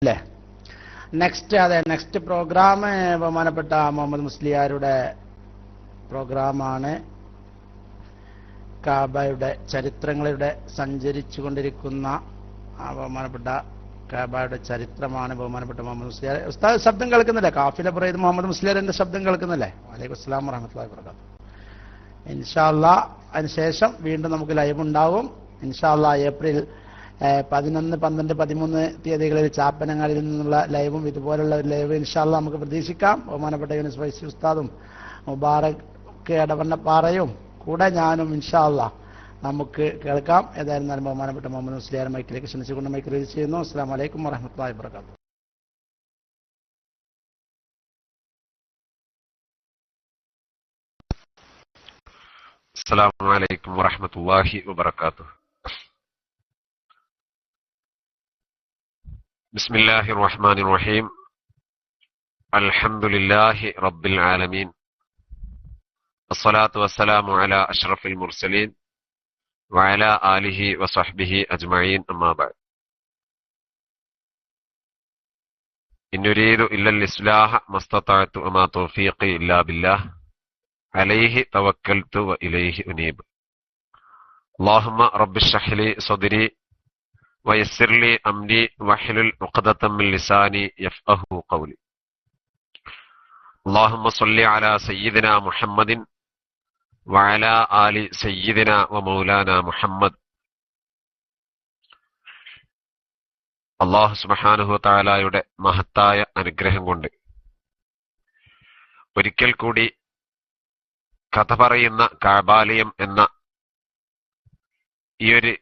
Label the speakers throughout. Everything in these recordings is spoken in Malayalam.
Speaker 1: അല്ലേ? നെക്സ്റ്റ് പ്രോഗ്രാം ബഹുമാനപ്പെട്ട മുഹമ്മദ് മുസ്ലിയാരുടെ പ്രോഗ്രാമാണ്. കാബയുടെ ചരിത്രങ്ങളിലൂടെ സഞ്ചരിച്ചു കൊണ്ടിരിക്കുന്ന ബഹുമാനപ്പെട്ട കാബയുടെ ചരിത്രമാണ് ബഹുമാനപ്പെട്ട മുഹമ്മദ് മുസ്ലിയാർ. ഉസ്താദ് ശബ്ദം കേൾക്കുന്നില്ലേ? കാഫില പറയുന്നത് മുഹമ്മദ് മുസ്ലിയാറിന്റെ ശബ്ദം കേൾക്കുന്നില്ലേ? വലൈക്കും അസ്സലാം വറഹ്മത്തുള്ളാഹി വബറകാതുഹു. ഇൻഷാ അല്ലാഹ് അതിനുശേഷം വീണ്ടും നമുക്ക് ലൈവ് ഉണ്ടാവും. ഇൻഷാ അല്ലാഹ് ഏപ്രിൽ 11, 12, 13 തീയതികളിൽ ചാപ്പനങ്ങളിൽ നിന്നുള്ള ലൈവും ഇതുപോലുള്ള ഒരു ലൈവ് ഇൻഷാ അല്ലാഹ് നമുക്ക് പ്രതീക്ഷിക്കാം. ബഹുമാനപ്പെട്ട യൂനുസ് ഫൈസി ഉസ്താദും മുബാറക് എടവണ്ണപ്പാറയും കൂടെ ഞാനും ഇൻഷാ അല്ലാഹ് നമുക്ക് കേൾക്കാം. ഏതായിരുന്നാലും ബഹുമാനപ്പെട്ട മുഹമ്മദ് മുസ്ലിയാർ മൈക്കിലേക്ക് ക്ഷണിച്ചുകൊണ്ട് മൈക്ക് റിലീസ് ചെയ്യുന്നു. അസ്സലാമു അലൈക്കും വറഹ്മത്തുള്ളാഹി വബറകാതുഹു.
Speaker 2: السلام عليكم ورحمة الله وبركاته. بسم الله الرحمن الرحيم. الحمد لله رب العالمين. الصلاة والسلام على أشرف المرسلين وعلى آله وصحبه أجمعين. أما بعد. إن نريد إلا الإصلاح ما استطعت وما توفيقي إلا بالله عليه توكلت وإليه أنيب. اللهم رب اشرح لي صدري ويسر لي أمري واحلل عقدة من لساني يفقهوا قولي. اللهم صل على سيدنا محمد وعلى آل سيدنا ومولانا محمد. അല്ലാഹു സുബ്ഹാനഹു വതആലയുടെ മഹത്തായ അനുഗ്രഹം കൊണ്ട് ഒരിക്കൽ കൂടി കഥ പറയുന്ന കാബാലയം എന്ന ഈ ഒരു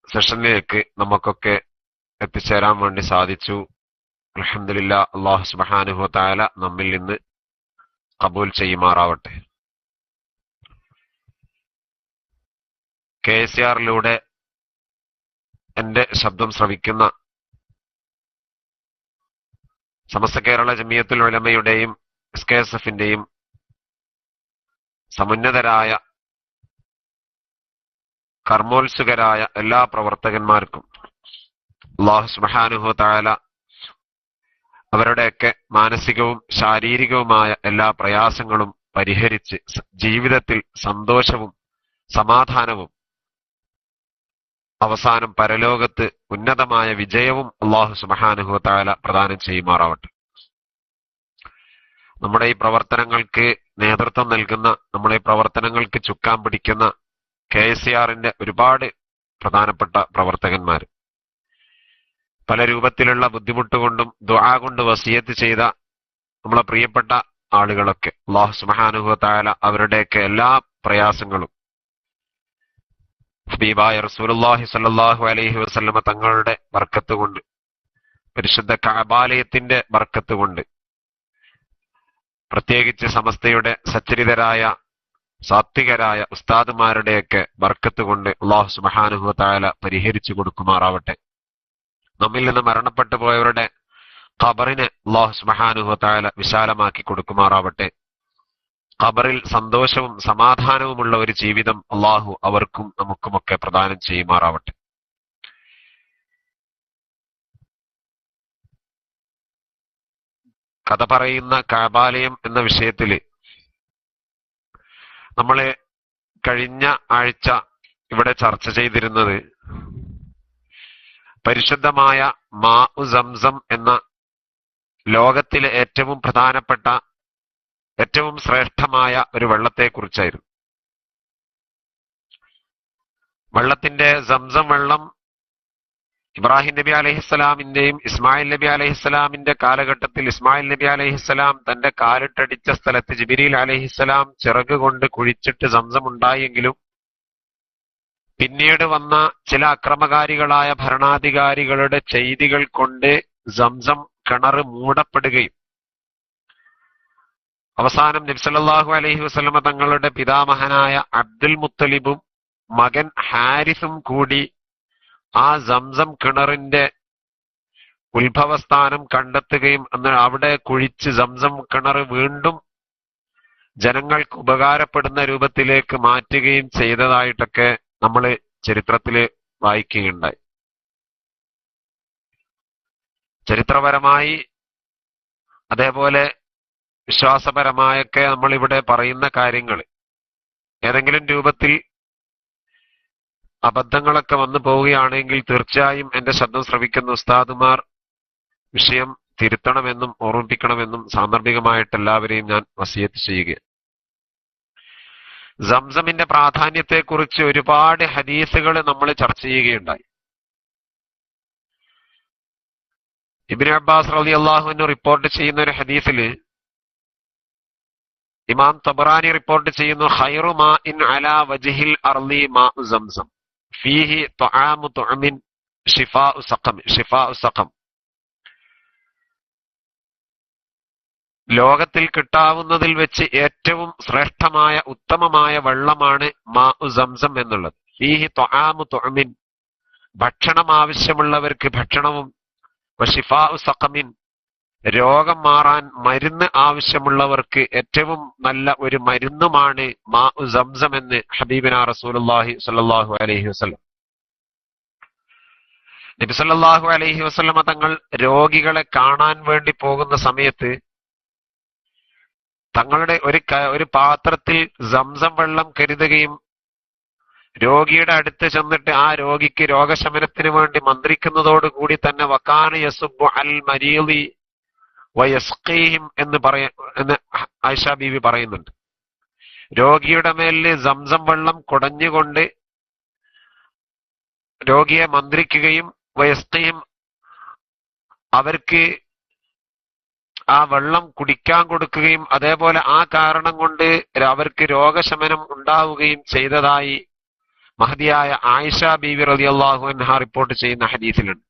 Speaker 2: സെഷനിലേക്ക് നമുക്കൊക്കെ എത്തിച്ചേരാൻ വേണ്ടി സാധിച്ചു. അൽഹംദുലില്ലാഹ്. അല്ലാഹു സുബ്ഹാനഹു വതആല നമ്മിൽ നിന്ന് ഖബൂൽ ചെയ്യുമാറാവട്ടെ. KSRലൂടെ എന്റെ ശബ്ദം ശ്രവിക്കുന്ന സമസ്ത കേരള ജമിയത്തുൽ ഉലമയുടെയും SKSFന്റെയും സമുന്നതരായ കർമ്മോത്സുകരായ എല്ലാ പ്രവർത്തകന്മാർക്കും അല്ലാഹു സുബ്ഹാനഹു വതആല അവരുടെയൊക്കെ മാനസികവും ശാരീരികവുമായ എല്ലാ പ്രയാസങ്ങളും പരിഹരിച്ച് ജീവിതത്തിൽ സന്തോഷവും സമാധാനവും അവസാനം പരലോകത്ത് ഉന്നതമായ വിജയവും അല്ലാഹു സുബ്ഹാനഹു വതആല പ്രദാനം ചെയ്യുമാറാവട്ടെ. നമ്മുടെ ഈ പ്രവർത്തനങ്ങൾക്ക് നേതൃത്വം നൽകുന്ന, നമ്മുടെ ഈ പ്രവർത്തനങ്ങൾക്ക് ചുക്കാൻ പിടിക്കുന്ന KSRന്റെ ഒരുപാട് പ്രധാനപ്പെട്ട പ്രവർത്തകന്മാർ, പല രൂപത്തിലുള്ള ബുദ്ധിമുട്ട് കൊണ്ടും ദുആ കൊണ്ട് വസിയത്ത് ചെയ്ത നമ്മളെ പ്രിയപ്പെട്ട ആളുകളൊക്കെ അല്ലാഹു സുബ്ഹാനഹു വതആല അവരുടെയൊക്കെ എല്ലാ പ്രയാസങ്ങളും ഹബീബായ റസൂലുള്ളാഹി സ്വല്ലല്ലാഹു അലൈഹി വസല്ലമ തങ്ങളുടെ ബർക്കത്ത് കൊണ്ട്, പരിശുദ്ധ കഅബാലയത്തിന്റെ ബർക്കത്ത് കൊണ്ട്, പ്രത്യേകിച്ച് സമസ്തയുടെ സച്ചരിതരായ സാത്വികരായ ഉസ്താദുമാരുടെയൊക്കെ ബർക്കത്ത് കൊണ്ട് അല്ലാഹു സുബ്ഹാനഹു വതആല പരിഹരിച്ചു കൊടുക്കുമാറാവട്ടെ. നമ്മിൽ നിന്ന് മരണപ്പെട്ടു പോയവരുടെ ഖബറിനെ അല്ലാഹു സുബ്ഹാനഹു വതആല വിശാലമാക്കി കൊടുക്കുമാറാവട്ടെ. ഖബറിൽ സന്തോഷവും സമാധാനവുമുള്ള ഒരു ജീവിതം അല്ലാഹു അവർക്കും നമുക്കുമൊക്കെ പ്രദാനം ചെയ്യുമാറാവട്ടെ. കഥ പറയുന്ന കാബാലയം എന്ന വിഷയത്തില് നമ്മള് കഴിഞ്ഞ ആഴ്ച ഇവിടെ ചർച്ച ചെയ്തിരുന്നത് പരിശുദ്ധമായ മാഉ സംസം എന്ന ലോകത്തിലെ ഏറ്റവും പ്രധാനപ്പെട്ട, ഏറ്റവും ശ്രേഷ്ഠമായ ഒരു വെള്ളത്തെക്കുറിച്ചായിരുന്നു. വെള്ളത്തിന്റെ സംസം വെള്ളം ഇബ്രാഹിം നബി അലൈഹിസ്സലാമിന്റെയും ഇസ്മായിൽ നബി അലൈഹിസ്സലാമിന്റെ കാലഘട്ടത്തിൽ ഇസ്മായിൽ നബി അലൈഹിസ്സലാം തന്റെ കാലിട്ടടിച്ച സ്ഥലത്ത് ജിബ്രീൽ അലൈഹിസ്സലാം ചിറക് കൊണ്ട് കുഴിച്ചിട്ട് സംസം ഉണ്ടായെങ്കിലും പിന്നീട് വന്ന ചില അക്രമകാരികളായ ഭരണാധികാരികളുടെ ചെയ്തികൾ കൊണ്ട് സംസം കിണർ മൂടപ്പെടുകയും അവസാനം നബി സല്ലല്ലാഹു അലൈഹി വസല്ലമ തങ്ങളുടെ പിതാമഹനായ അബ്ദുൽ മുത്തലിബും മകൻ ഹാരിസും കൂടി ആ സംസം കിണറിന്റെ ഉത്ഭവസ്ഥാനം കണ്ടെത്തുകയും അവിടെ കുഴിച്ച് സംസം കിണർ വീണ്ടും ജനങ്ങൾക്ക് ഉപകാരപ്പെടുന്ന രൂപത്തിലേക്ക് മാറ്റുകയും ചെയ്തതായിട്ടൊക്കെ നമ്മൾ ചരിത്രത്തിൽ വായിക്കുകയുണ്ടായി. ചരിത്രപരമായി അതേപോലെ വിശ്വാസപരമായൊക്കെ നമ്മൾ ഇവിടെ പറയുന്ന കാര്യങ്ങൾ ഏതെങ്കിലും രൂപത്തിൽ അബദ്ധങ്ങളൊക്കെ വന്നു പോവുകയാണെങ്കിൽ തീർച്ചയായും എന്റെ ശബ്ദം ശ്രവിക്കുന്ന ഉസ്താദുമാർ വിഷയം തിരുത്തണമെന്നും ഓർമ്മിപ്പിക്കണമെന്നും സാന്ദർഭികമായിട്ട് എല്ലാവരെയും ഞാൻ വസിയത്ത് ചെയ്യുകയാണ്. സംസമിന്റെ പ്രാധാന്യത്തെക്കുറിച്ച് ഒരുപാട് ഹദീസുകൾ നമ്മൾ ചർച്ച ചെയ്യുകയുണ്ടായി. ഇബ്നു അബ്ബാസ് റളിയല്ലാഹു അൻഹു റിപ്പോർട്ട് ചെയ്യുന്ന ഒരു ഹദീസിൽ ഇമാം തബറാനി റിപ്പോർട്ട് ചെയ്യുന്നു, ഖൈറു മാഇൻ അലാ വജ്ഹിൽ അർളി മാഉ സംസം ഫീഹി തുആമു തുഅമിൻ ശിഫാഉ സഖം. ലോകത്തിൽ കിട്ടാവുന്നതിൽ വെച്ച് ഏറ്റവും ശ്രേഷ്ഠമായ ഉത്തമമായ വെള്ളമാണ് മാഉ സംസം എന്നുള്ളത്. ഫീഹി തുആമു തുഅമിൻ, ഭക്ഷണം ആവശ്യമുള്ളവർക്ക് ഭക്ഷണവും, വശിഫാഉ സഖമിൻ, രോഗം മാറാൻ മരുന്ന് ആവശ്യമുള്ളവർക്ക് ഏറ്റവും നല്ല ഒരു മരുന്നുമാണ് മാഉ സംസം എന്ന് ഹബീബിനാ റസൂലുള്ളാഹി സ്വല്ലല്ലാഹു അലൈഹി വസല്ലം. നബി സല്ലല്ലാഹു അലൈഹി വസല്ലമ തങ്ങൾ രോഗികളെ കാണാൻ വേണ്ടി പോകുന്ന സമയത്ത് തങ്ങളുടെ ഒരു പാത്രത്തിൽ സംസം വെള്ളം കരുതുകയും രോഗിയുടെ അടുത്ത് ചെന്നിട്ട് ആ രോഗിക്ക് രോഗശമനത്തിന് വേണ്ടി മന്ത്രിക്കുന്നതോടുകൂടി തന്നെ വകാന യസുബ്ബു അൽ മരീളി വയസ്ഖീഹിം എന്ന് ആയിഷ ബീവി പറയുന്നുണ്ട്. രോഗിയുടെ മേലിൽ സംസം വെള്ളം കുടഞ്ഞുകൊണ്ട് രോഗിയെ മന്ത്രിക്കുകയും വയസ്ഖീഹിം, അവർക്ക് ആ വെള്ളം കുടിക്കാൻ കൊടുക്കുകയും അതേപോലെ ആ കാരണം കൊണ്ട് അവർക്ക് രോഗശമനം ഉണ്ടാവുകയും ചെയ്തതായി മഹദിയായ ആയിഷ ബീവി റളിയല്ലാഹു അൻഹ റിപ്പോർട്ട് ചെയ്യുന്ന ഹദീസിലുണ്ട്.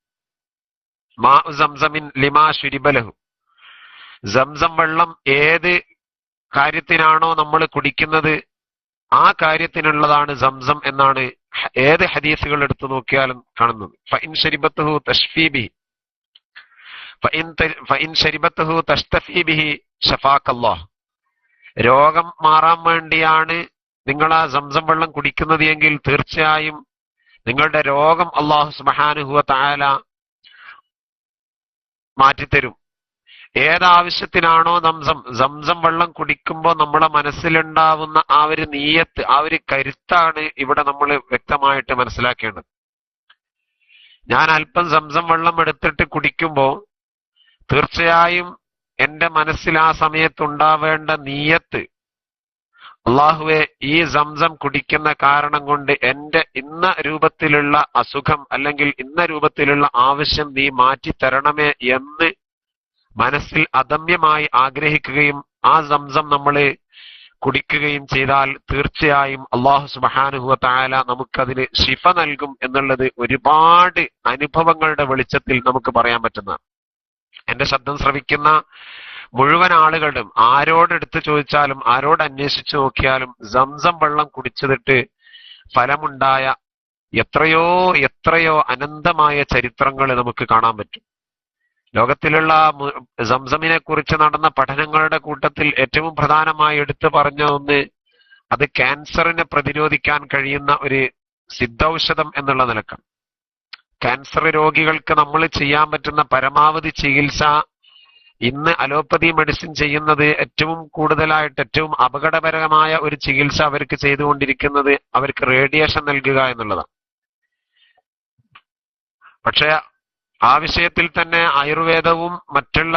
Speaker 2: മാഉ സംസമിൻ ലിമാ ശുരിബലഹു, സംസം വെള്ളം ഏത് കാര്യത്തിനാണോ നമ്മൾ കുടിക്കുന്നത് ആ കാര്യത്തിനുള്ളതാണ് സംസം എന്നാണ് ഏത് ഹദീസുകൾ എടുത്തു നോക്കിയാലും കാണുന്നത്. ഫഇൻ ശരിബത്തുഹു തശ്ഫീ ബിഹി ഫഇൻ ശരിബത്തുഹു തസ്തഫീ ബിഹി ശഫാക്കല്ലാഹ്, രോഗം മാറാൻ വേണ്ടിയാണ് നിങ്ങൾ ആ സംസം വെള്ളം കുടിക്കുന്നത് എങ്കിൽ തീർച്ചയായും നിങ്ങളുടെ രോഗം അല്ലാഹു സുബ്ഹാനഹു വ തആല മാറ്റിത്തരും. ഏതാവശ്യത്തിനാണോ സംസം വെള്ളം കുടിക്കുമ്പോൾ നമ്മുടെ മനസ്സിലുണ്ടാവുന്ന ആ ഒരു നീയത്ത്, ആ ഒരു കരുത്താണ് ഇവിടെ നമ്മൾ വ്യക്തമായിട്ട് മനസ്സിലാക്കേണ്ടത്. ഞാൻ അല്പം സംസം വെള്ളം എടുത്തിട്ട് കുടിക്കുമ്പോൾ തീർച്ചയായും എന്റെ മനസ്സിൽ ആ സമയത്തുണ്ടാവേണ്ട നീയത്ത്, അള്ളാഹുവെ ഈ സംസം കുടിക്കുന്ന കാരണം കൊണ്ട് എന്റെ ഇന്ന രൂപത്തിലുള്ള അസുഖം അല്ലെങ്കിൽ ഇന്ന രൂപത്തിലുള്ള ആവശ്യം നീ മാറ്റി തരണമേ എന്ന് മനസ്സിൽ അദമ്യമായി ആഗ്രഹിക്കുകയും ആ സംസം നമ്മൾ കുടിക്കുകയും ചെയ്താൽ തീർച്ചയായും അല്ലാഹു സുബ്ഹാനഹു വ തആല നമുക്കതിന് ശിഫ നൽകും എന്നുള്ളത് ഒരുപാട് അനുഭവങ്ങളുടെ വെളിച്ചത്തിൽ നമുക്ക് പറയാൻ പറ്റുന്നതാണ്. എന്റെ ശബ്ദം ശ്രവിക്കുന്ന മുഴുവൻ ആളുകളുടെയും ആരോടെടുത്ത് ചോദിച്ചാലും ആരോട് അന്വേഷിച്ചു നോക്കിയാലും സംസം വെള്ളം കുടിച്ചിട്ട് ഫലമുണ്ടായ എത്രയോ എത്രയോ അനന്തമായ ചരിത്രങ്ങൾ നമുക്ക് കാണാൻ പറ്റും. ലോകത്തിലുള്ള സംസമിനെ കുറിച്ച് നടന്ന പഠനങ്ങളുടെ കൂട്ടത്തിൽ ഏറ്റവും പ്രധാനമായി എടുത്തു പറഞ്ഞ ഒന്ന്, അത് ക്യാൻസറിനെ പ്രതിരോധിക്കാൻ കഴിയുന്ന ഒരു സിദ്ധൌഷധം എന്നുള്ള നിലക്കാണ്. ക്യാൻസർ രോഗികൾക്ക് നമ്മൾ ചെയ്യാൻ പറ്റുന്ന പരമാവധി ചികിത്സ ഇന്ന് അലോപ്പതി മെഡിസിൻ ചെയ്യുന്നത് ഏറ്റവും കൂടുതലായിട്ട് ഏറ്റവും അപകടകരമായ ഒരു ചികിത്സ അവർക്ക് ചെയ്തുകൊണ്ടിരിക്കുന്നത് അവർക്ക് റേഡിയേഷൻ നൽകുക എന്നുള്ളതാണ്. പക്ഷെ ആ വിഷയത്തിൽ തന്നെ ആയുർവേദവും മറ്റുള്ള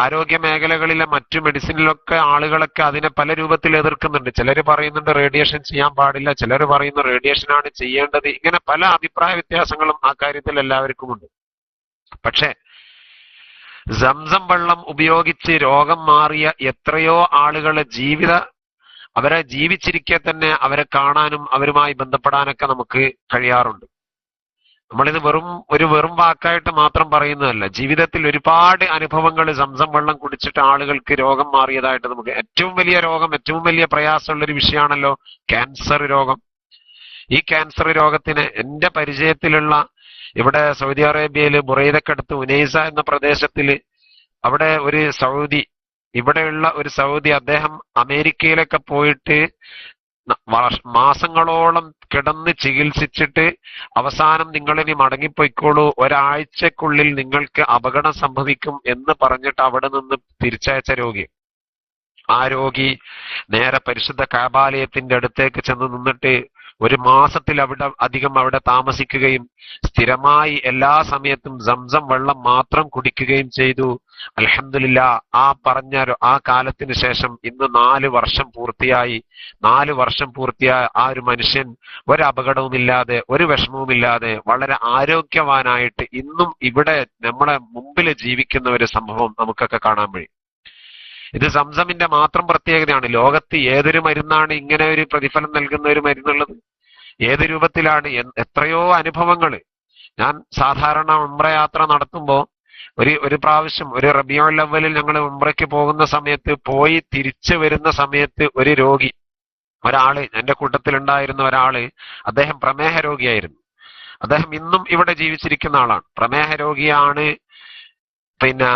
Speaker 2: ആരോഗ്യ മേഖലകളിലെ മറ്റു മെഡിസിനിലൊക്കെ ആളുകളൊക്കെ അതിനെ പല രൂപത്തിൽ എതിർക്കുന്നുണ്ട്. ചിലർ പറയുന്നുണ്ട് റേഡിയേഷൻ ചെയ്യാൻ പാടില്ല, ചിലർ പറയുന്നു റേഡിയേഷനാണ് ചെയ്യേണ്ടത്. ഇങ്ങനെ പല അഭിപ്രായ വ്യത്യാസങ്ങളും ആ കാര്യത്തിൽ എല്ലാവർക്കും ഉണ്ട്. പക്ഷെ സംസം വെള്ളം ഉപയോഗിച്ച് രോഗം മാറിയ എത്രയോ ആളുകളെ അവരെ ജീവിച്ചിരിക്കെ തന്നെ അവരെ കാണാനും അവരുമായി ബന്ധപ്പെടാനൊക്കെ നമുക്ക് കഴിയാറുണ്ട്. നമ്മളിത് വെറും വാക്കായിട്ട് മാത്രം പറയുന്നതല്ല. ജീവിതത്തിൽ ഒരുപാട് അനുഭവങ്ങൾ സംസം വെള്ളം കുടിച്ചിട്ട് ആളുകൾക്ക് രോഗം മാറിയതായിട്ട് നമുക്ക് ഏറ്റവും വലിയ രോഗം, ഏറ്റവും വലിയ പ്രയാസമുള്ളൊരു വിഷയമാണല്ലോ ക്യാൻസർ രോഗം. ഈ ക്യാൻസർ രോഗത്തിന് എന്റെ പരിചയത്തിലുള്ള ഇവിടെ സൗദി അറേബ്യയില് ബുറൈദക്കടുത്ത് ഉനൈസ എന്ന പ്രദേശത്തില് അവിടെ ഇവിടെയുള്ള ഒരു സൗദി അദ്ദേഹം അമേരിക്കയിലൊക്കെ പോയിട്ട് മാസങ്ങളോളം കിടന്ന് ചികിത്സിച്ചിട്ട് അവസാനം നിങ്ങളിനി മടങ്ങിപ്പോയിക്കോളൂ, ഒരാഴ്ചക്കുള്ളിൽ നിങ്ങൾക്ക് അപകടം സംഭവിക്കും എന്ന് പറഞ്ഞിട്ട് അവിടെ നിന്ന് തിരിച്ചയച്ച രോഗി. ആ രോഗി നേരെ പരിശുദ്ധ കഅബാലയത്തിന്റെ അടുത്തേക്ക് ചെന്ന് നിന്നിട്ട് ഒരു മാസത്തിൽ അവിടെ താമസിക്കുകയും സ്ഥിരമായി എല്ലാ സമയത്തും സംസം വെള്ളം മാത്രം കുടിക്കുകയും ചെയ്തു. അൽഹംദുലില്ലാ, ആ കാലത്തിന് ശേഷം ഇന്ന് 4 വർഷം പൂർത്തിയായി. 4 വർഷം പൂർത്തിയായ ആ ഒരു മനുഷ്യൻ ഒരു അപകടവുമില്ലാതെ ഒരു വിഷമവുമില്ലാതെ വളരെ ആരോഗ്യവാനായിട്ട് ഇന്നും ഇവിടെ നമ്മളെ മുമ്പിൽ ജീവിക്കുന്ന ഒരു സംഭവം നമുക്കൊക്കെ കാണാൻ കഴിയും. ഇത് സംസമിന്റെ മാത്രം പ്രത്യേകതയാണ്. ലോകത്ത് ഏതൊരു മരുന്നാണ് ഇങ്ങനെ ഒരു പ്രതിഫലം നൽകുന്ന ഒരു മരുന്നുള്ളത്? ഏത് രൂപത്തിലാണ്? എത്രയോ അനുഭവങ്ങൾ. ഞാൻ സാധാരണ ഉംറ യാത്ര നടത്തുമ്പോ ഒരു പ്രാവശ്യം ഒരു റബീഉൽ അവ്വലിൽ ഞങ്ങൾ ഉംറയ്ക്ക് പോകുന്ന സമയത്ത് പോയി തിരിച്ചു വരുന്ന സമയത്ത് ഒരു രോഗി, ഒരാള് എന്റെ കൂട്ടത്തിലുണ്ടായിരുന്ന ഒരാള്, അദ്ദേഹം പ്രമേഹ രോഗിയായിരുന്നു. അദ്ദേഹം ഇന്നും ഇവിടെ ജീവിച്ചിരിക്കുന്ന ആളാണ്. പ്രമേഹ രോഗിയാണ്. പിന്നെ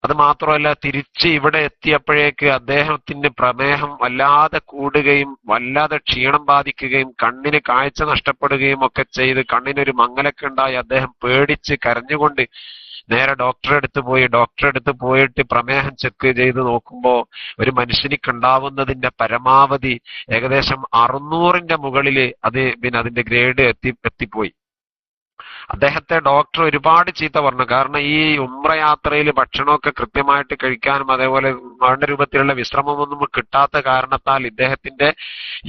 Speaker 2: അത് മാത്രമല്ല, തിരിച്ച് ഇവിടെ എത്തിയപ്പോഴേക്ക് അദ്ദേഹത്തിന് പ്രമേഹം വല്ലാതെ കൂടുകയും വല്ലാതെ ക്ഷീണം ബാധിക്കുകയും കണ്ണിന് കാഴ്ച നഷ്ടപ്പെടുകയും ഒക്കെ ചെയ്ത് കണ്ണിനൊരു മങ്ങലൊക്കെ ഉണ്ടായി. അദ്ദേഹം പേടിച്ച് കരഞ്ഞുകൊണ്ട് നേരെ ഡോക്ടറെ അടുത്ത് പോയിട്ട് പ്രമേഹം ചെക്ക് ചെയ്ത് നോക്കുമ്പോ ഒരു മനുഷ്യനിക്ക് ഉണ്ടാവുന്നതിന്റെ പരമാവധി ഏകദേശം 600ന്റെ മുകളില് അതിന്റെ ഗ്രേഡ് എത്തിപ്പോയി. അദ്ദേഹത്തെ ഡോക്ടർ ഒരുപാട് ചീത്ത പറഞ്ഞു. കാരണം ഈ ഉംറ യാത്രയിൽ ഭക്ഷണമൊക്കെ കൃത്യമായിട്ട് കഴിക്കാനും അതേപോലെ വേണ്ട രൂപത്തിലുള്ള വിശ്രമമൊന്നും കിട്ടാത്ത കാരണത്താൽ ഇദ്ദേഹത്തിന്റെ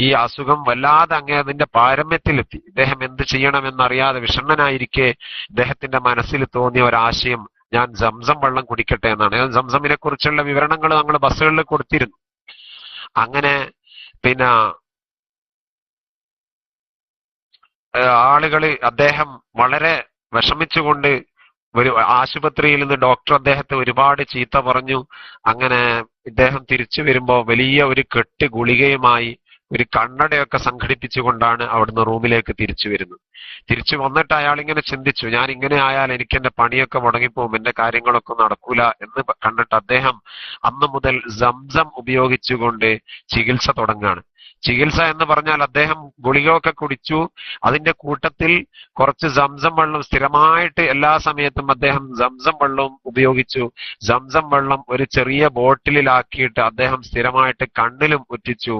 Speaker 2: ഈ അസുഖം വല്ലാതെ അതിന്റെ പാരമ്യത്തിലെത്തി. ഇദ്ദേഹം എന്ത് ചെയ്യണമെന്നറിയാതെ വിഷണ്ണനായിരിക്കെ ഇദ്ദേഹത്തിന്റെ മനസ്സിൽ തോന്നിയ ഒരാശയം, ഞാൻ സംസം വെള്ളം കുടിക്കട്ടെ എന്നാണ്. സംസമിനെ കുറിച്ചുള്ള വിവരണങ്ങൾ നമ്മൾ ബസ്സുകളിൽ കൊടുത്തിരുന്നു. അങ്ങനെ പിന്നെ അദ്ദേഹം വളരെ വിഷമിച്ചുകൊണ്ട് ഒരു ആശുപത്രിയിൽ നിന്ന് ഡോക്ടർ അദ്ദേഹത്തെ ഒരുപാട് ചീത്ത പറഞ്ഞു. അങ്ങനെ ഇദ്ദേഹം തിരിച്ചു വരുമ്പോ വലിയ ഒരു കെട്ട് ഗുളികയുമായി ഒരു കണ്ണടയൊക്കെ സംഘടിപ്പിച്ചുകൊണ്ടാണ് അവിടുന്ന് റൂമിലേക്ക് തിരിച്ചു വരുന്നത്. തിരിച്ചു വന്നിട്ട് അയാൾ ഇങ്ങനെ ചിന്തിച്ചു, ഞാൻ ഇങ്ങനെ ആയാൽ എനിക്ക് എന്റെ പണിയൊക്കെ മുടങ്ങിപ്പോവും, എന്റെ കാര്യങ്ങളൊക്കെ നടക്കൂല എന്ന് കണ്ടിട്ട് അദ്ദേഹം അന്ന് മുതൽ സംസം ഉപയോഗിച്ചുകൊണ്ട് ചികിത്സ തുടങ്ങുകയാണ്. ചികിത്സ എന്ന് പറഞ്ഞാൽ അദ്ദേഹം ഗുളികയൊക്കെ കുടിച്ചു. അതിന്റെ കൂട്ടത്തിൽ കുറച്ച് സംസം വെള്ളം സ്ഥിരമായിട്ട് എല്ലാ സമയത്തും അദ്ദേഹം സംസം വെള്ളവും ഉപയോഗിച്ചു. സംസം വെള്ളം ഒരു ചെറിയ ബോട്ടിലാക്കിയിട്ട് അദ്ദേഹം സ്ഥിരമായിട്ട് കണ്ണിലും ഉറ്റിച്ചു.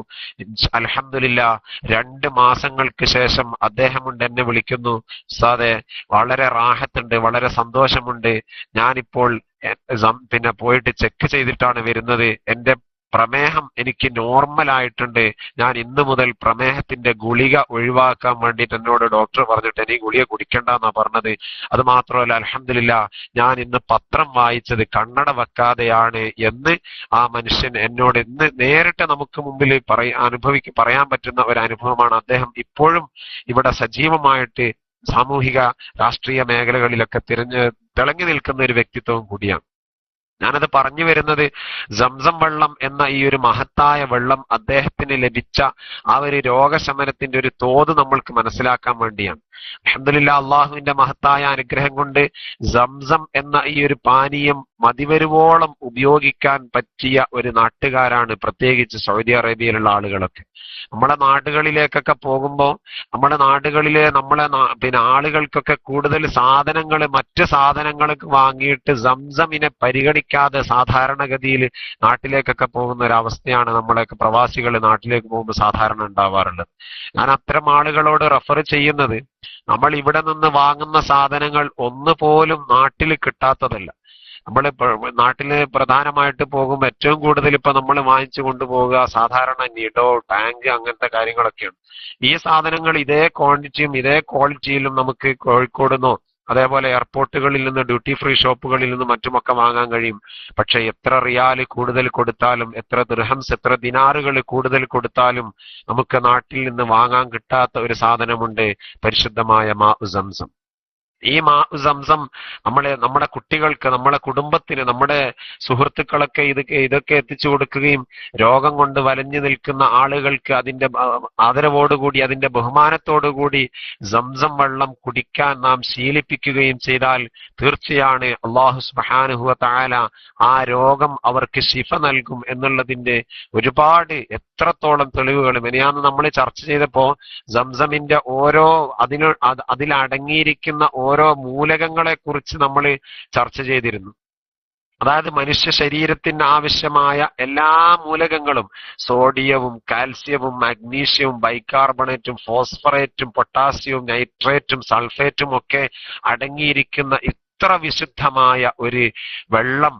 Speaker 2: അൽഹംദുലില്ലാ, 2 മാസങ്ങൾക്ക് ശേഷം അദ്ദേഹം എന്നെ വിളിക്കുന്നു, ഉസ്താദേ വളരെ റാഹത്തുണ്ട്, വളരെ സന്തോഷമുണ്ട്, ഞാനിപ്പോൾ പിന്നെ പോയിട്ട് ചെക്ക് ചെയ്തിട്ടാണ് വരുന്നത്, എന്റെ പ്രമേഹം എനിക്ക് നോർമൽ ആയിട്ടുണ്ട്, ഞാൻ ഇന്നു മുതൽ പ്രമേഹത്തിന്റെ ഗുളിക ഒഴിവാക്കാൻ വേണ്ടിയിട്ട് എന്നോട് ഡോക്ടർ പറഞ്ഞിട്ട് എനിക്ക് ഗുളിക കുടിക്കണ്ടെന്നാ പറഞ്ഞത്. അത് മാത്രമല്ല, അൽഹംദുലില്ലാ, ഞാൻ ഇന്ന് പത്രം വായിച്ചത് കണ്ണട വെക്കാതെയാണ് എന്ന് ആ മനുഷ്യൻ എന്നോട് ഇന്ന് നേരിട്ട് നമുക്ക് മുമ്പിൽ പറയാൻ പറ്റുന്ന ഒരു അനുഭവമാണ്. അദ്ദേഹം ഇപ്പോഴും ഇവിടെ സജീവമായിട്ട് സാമൂഹിക രാഷ്ട്രീയ മേഖലകളിലൊക്കെ തിളങ്ങി നിൽക്കുന്ന ഒരു വ്യക്തിത്വം കൂടിയാണ്. ഞാനത് പറഞ്ഞു വരുന്നത്, സംസം വെള്ളം എന്ന ഈ ഒരു മഹത്തായ വെള്ളം അദ്ദേഹത്തിന് ലഭിച്ച ആ ഒരു രോഗശമനത്തിന്റെ ഒരു തോത് നമ്മൾക്ക് മനസ്സിലാക്കാൻ വേണ്ടിയാണ്. അൽഹംദുലില്ലാ, അള്ളാഹുവിന്റെ മഹത്തായ അനുഗ്രഹം കൊണ്ട് സംസം എന്ന ഈ ഒരു പാനീയം മതിവരുവോളം ഉപയോഗിക്കാൻ പറ്റിയ ഒരു നാട്ടുകാരാണ് പ്രത്യേകിച്ച് സൗദി അറേബ്യയിലുള്ള ആളുകളൊക്കെ. നമ്മളെ നാടുകളിലേക്കൊക്കെ പോകുമ്പോൾ നമ്മുടെ നാടുകളിലെ പിന്നെ ആളുകൾക്കൊക്കെ കൂടുതൽ സാധനങ്ങൾ മറ്റ് സാധനങ്ങൾക്ക് വാങ്ങിയിട്ട് സംസമിനെ പരിഗണിക്കാതെ സാധാരണഗതിയിൽ നാട്ടിലേക്കൊക്കെ പോകുന്ന ഒരു അവസ്ഥയാണ് നമ്മളെയൊക്കെ പ്രവാസികൾ നാട്ടിലേക്ക് പോകുമ്പോൾ സാധാരണ ഉണ്ടാവാറുള്ളത്. ഞാൻ അത്തരം ആളുകളോട് റെഫർ ചെയ്യുന്നത്, നമ്മൾ ഇവിടെ നിന്ന് വാങ്ങുന്ന സാധനങ്ങൾ ഒന്നുപോലും നാട്ടിൽ കിട്ടാത്തതല്ല. നമ്മൾ നാട്ടില് പ്രധാനമായിട്ട് പോകുമ്പോൾ ഏറ്റവും കൂടുതൽ ഇപ്പൊ നമ്മൾ വാങ്ങിച്ചു കൊണ്ടുപോകുക സാധാരണ നിഡോ, ടാങ്ക് അങ്ങനത്തെ കാര്യങ്ങളൊക്കെയാണ്. ഈ സാധനങ്ങൾ ഇതേ ക്വാണ്ടിറ്റിയും ഇതേ ക്വാളിറ്റിയിലും നമുക്ക് കോഴിക്കോടുന്നോ അതേപോലെ എയർപോർട്ടുകളിൽ നിന്ന് ഡ്യൂട്ടി ഫ്രീ ഷോപ്പുകളിൽ നിന്ന് മറ്റുമൊക്കെ വാങ്ങാൻ കഴിയും. പക്ഷെ എത്ര റിയാൽ കൂടുതൽ കൊടുത്താലും എത്ര ദിർഹംസ് എത്ര ദിനാറുകൾ കൂടുതൽ കൊടുത്താലും നമുക്ക് നാട്ടിൽ നിന്ന് വാങ്ങാൻ കിട്ടാത്ത ഒരു സാധനമുണ്ട്, പരിശുദ്ധമായ മാഉ സംസം. ഈ സംസം നമ്മുടെ കുട്ടികൾക്ക്, നമ്മുടെ കുടുംബത്തിന്, നമ്മുടെ സുഹൃത്തുക്കളൊക്കെ ഇതൊക്കെ എത്തിച്ചു കൊടുക്കുകയും രോഗം കൊണ്ട് വലഞ്ഞു നിൽക്കുന്ന ആളുകൾക്ക് അതിന്റെ ആദരവോടുകൂടി, അതിന്റെ ബഹുമാനത്തോടുകൂടി സംസം വെള്ളം കുടിക്കാൻ നാം ശീലിപ്പിക്കുകയും ചെയ്താൽ തീർച്ചയാണ് അല്ലാഹു സുബ്ഹാനഹു വ തആല ആ രോഗം അവർക്ക് ശിഫ നൽകും എന്നുള്ളതിന്റെ ഒരുപാട് എത്രത്തോളം തെളിവുകൾ മിനിയാന്ന് നമ്മൾ ചർച്ച ചെയ്തപ്പോ സംസമിന്റെ അതിലടങ്ങിയിരിക്കുന്ന ഓരോ മൂലകങ്ങളെ കുറിച്ച് നമ്മൾ ചർച്ച ചെയ്തിരുന്നു. അതായത് മനുഷ്യ ശരീരത്തിന് ആവശ്യമായ എല്ലാ മൂലകങ്ങളും, സോഡിയവും കാൽസ്യവും മാഗ്നീഷ്യവും ബൈകാർബണേറ്റും ഫോസ്ഫറേറ്റും പൊട്ടാസ്യവും നൈട്രേറ്റും സൾഫേറ്റും ഒക്കെ അടങ്ങിയിരിക്കുന്ന ഇത്ര വിശുദ്ധമായ ഒരു വെള്ളം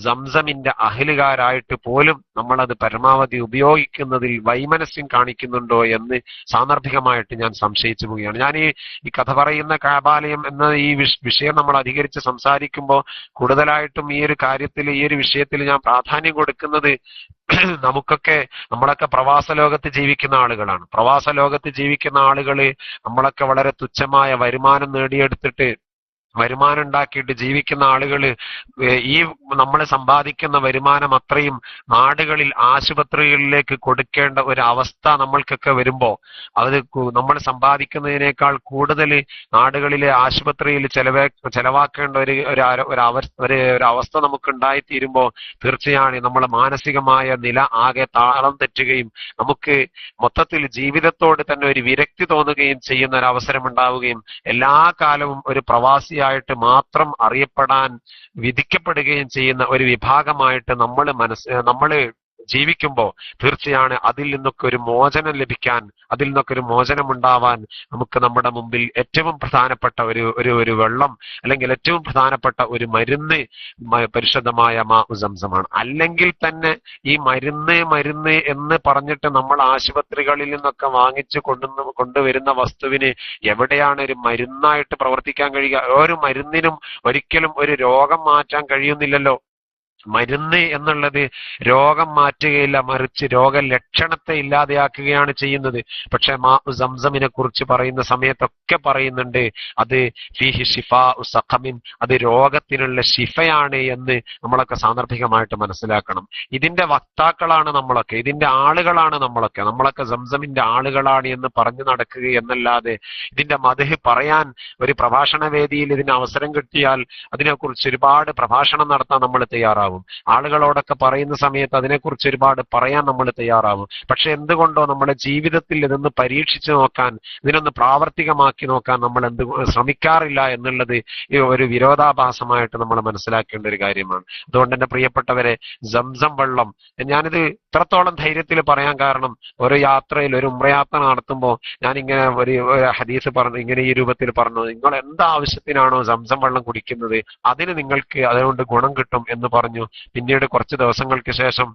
Speaker 2: സംസമിന്റെ അഹലുകാരായിട്ട് പോലും നമ്മളത് പരമാവധി ഉപയോഗിക്കുന്നതിൽ വൈമനസ്യം കാണിക്കുന്നുണ്ടോ എന്ന് സാന്ദർഭികമായിട്ട് ഞാൻ സംശയിച്ചു പോവുകയാണ്. ഞാൻ ഈ കഥ പറയുന്ന കാബാലയം എന്ന ഈ വിഷയം നമ്മൾ അധികരിച്ച് സംസാരിക്കുമ്പോൾ കൂടുതലായിട്ടും ഈ ഒരു കാര്യത്തിൽ, ഈ ഒരു വിഷയത്തിൽ ഞാൻ പ്രാധാന്യം കൊടുക്കുന്നത് നമ്മളൊക്കെ പ്രവാസ ലോകത്ത് ജീവിക്കുന്ന ആളുകളാണ്. പ്രവാസ ലോകത്ത് ജീവിക്കുന്ന ആളുകള് നമ്മളൊക്കെ വളരെ തുച്ഛമായ വരുമാനം നേടിയെടുത്തിട്ട്, വരുമാനം ഉണ്ടാക്കിയിട്ട് ജീവിക്കുന്ന ആളുകള് ഈ നമ്മൾ സമ്പാദിക്കുന്ന വരുമാനം അത്രയും നാടുകളിൽ ആശുപത്രികളിലേക്ക് കൊടുക്കേണ്ട ഒരു അവസ്ഥ നമ്മൾക്കൊക്കെ വരുമ്പോ, അത് നമ്മൾ സമ്പാദിക്കുന്നതിനേക്കാൾ കൂടുതൽ നാടുകളിലെ ആശുപത്രിയിൽ ചെലവാക്കേണ്ട ഒരു അവസ്ഥ നമുക്ക് ഉണ്ടായിത്തീരുമ്പോ തീർച്ചയായും നമ്മളെ മാനസികമായ നില ആകെ താളം തെറ്റുകയും നമുക്ക് മൊത്തത്തിൽ ജീവിതത്തോട് തന്നെ ഒരു വിരക്തി തോന്നുകയും ചെയ്യുന്ന ഒരു അവസരം ഉണ്ടാവുകയും എല്ലാ കാലവും ഒരു പ്രവാസിയായിട്ട് മാത്രം അറിയപ്പെടാൻ വിധിക്കപ്പെടുകയും ചെയ്യുന്ന ഒരു വിഭാഗമായിട്ട് നമ്മൾ ജീവിക്കുമ്പോൾ തീർച്ചയാണ് അതിൽ നിന്നൊക്കെ ഒരു മോചനം ലഭിക്കാൻ, അതിൽ നിന്നൊക്കെ ഒരു മോചനം ഉണ്ടാവാൻ നമുക്ക് നമ്മുടെ മുമ്പിൽ ഏറ്റവും പ്രധാനപ്പെട്ട ഒരു വെള്ളം, അല്ലെങ്കിൽ ഏറ്റവും പ്രധാനപ്പെട്ട ഒരു മരുന്ന് പരിശുദ്ധമായ സംസമാണ്. അല്ലെങ്കിൽ തന്നെ ഈ മരുന്ന് എന്ന് പറഞ്ഞിട്ട് നമ്മൾ ആശുപത്രികളിൽ നിന്നൊക്കെ വാങ്ങിച്ചു കൊണ്ടുവരുന്ന വസ്തുവിന് എവിടെയാണ് ഒരു മരുന്നായിട്ട് പ്രവർത്തിക്കാൻ കഴിയുക? ഒരു മരുന്നിനും ഒരിക്കലും ഒരു രോഗം മാറ്റാൻ കഴിയുന്നില്ലല്ലോ. മരുന്ന് എന്നുള്ളത് രോഗം മാറ്റുകയില്ല, മറിച്ച് രോഗലക്ഷണത്തെ ഇല്ലാതെയാക്കുകയാണ് ചെയ്യുന്നത്. പക്ഷെ സംസമിനെ കുറിച്ച് പറയുന്ന സമയത്തൊക്കെ പറയുന്നുണ്ട് അത് ഫീഹി ശിഫാഉ സഖമിൻ, അത് രോഗത്തിനുള്ള ശിഫയാണ് എന്ന് നമ്മളൊക്കെ സാന്ദർഭികമായിട്ട് മനസ്സിലാക്കണം. ഇതിന്റെ വക്താക്കളാണ് നമ്മളൊക്കെ, ഇതിന്റെ ആളുകളാണ് നമ്മളൊക്കെ സംസമിന്റെ ആളുകളാണ് എന്ന് പറഞ്ഞു നടക്കുക എന്നല്ലാതെ ഇതിന്റെ മദ്ഹ് പറയാൻ ഒരു പ്രഭാഷണ വേദിയിൽ ഇതിന് അവസരം കിട്ടിയാൽ അതിനെക്കുറിച്ച് ഒരുപാട് പ്രഭാഷണം നടത്താൻ നമ്മൾ തയ്യാറാവും. ആളുകളോടൊക്കെ പറയുന്ന സമയത്ത് അതിനെക്കുറിച്ച് ഒരുപാട് പറയാൻ നമ്മൾ തയ്യാറാവും. പക്ഷെ എന്തുകൊണ്ടോ നമ്മുടെ ജീവിതത്തിൽ ഇതൊന്ന് പരീക്ഷിച്ചു നോക്കാൻ, ഇതിനൊന്ന് പ്രാവർത്തികമാക്കി നോക്കാൻ നമ്മൾ ശ്രമിക്കാറില്ല എന്നുള്ളത് ഒരു വിരോധാഭാസമായിട്ട് നമ്മൾ മനസ്സിലാക്കേണ്ട ഒരു കാര്യമാണ്. അതുകൊണ്ട് എന്റെ പ്രിയപ്പെട്ടവരെ, സംസം വെള്ളം ഞാനിത് ഇത്രത്തോളം ധൈര്യത്തിൽ പറയാൻ കാരണം, ഒരു യാത്രയിൽ, ഒരു ഉംറയാത്ര നടത്തുമ്പോൾ ഞാനിങ്ങനെ ഒരു ഹദീസ് പറഞ്ഞു, ഇങ്ങനെ ഈ രൂപത്തിൽ പറഞ്ഞു, നിങ്ങൾ എന്താവശ്യത്തിനാണോ സംസം വെള്ളം കുടിക്കുന്നത് അതിന് നിങ്ങൾക്ക് അതുകൊണ്ട് ഗുണം കിട്ടും എന്ന് പറഞ്ഞു. പിന്നീട് കുറച്ച് ദിവസങ്ങൾക്ക് ശേഷം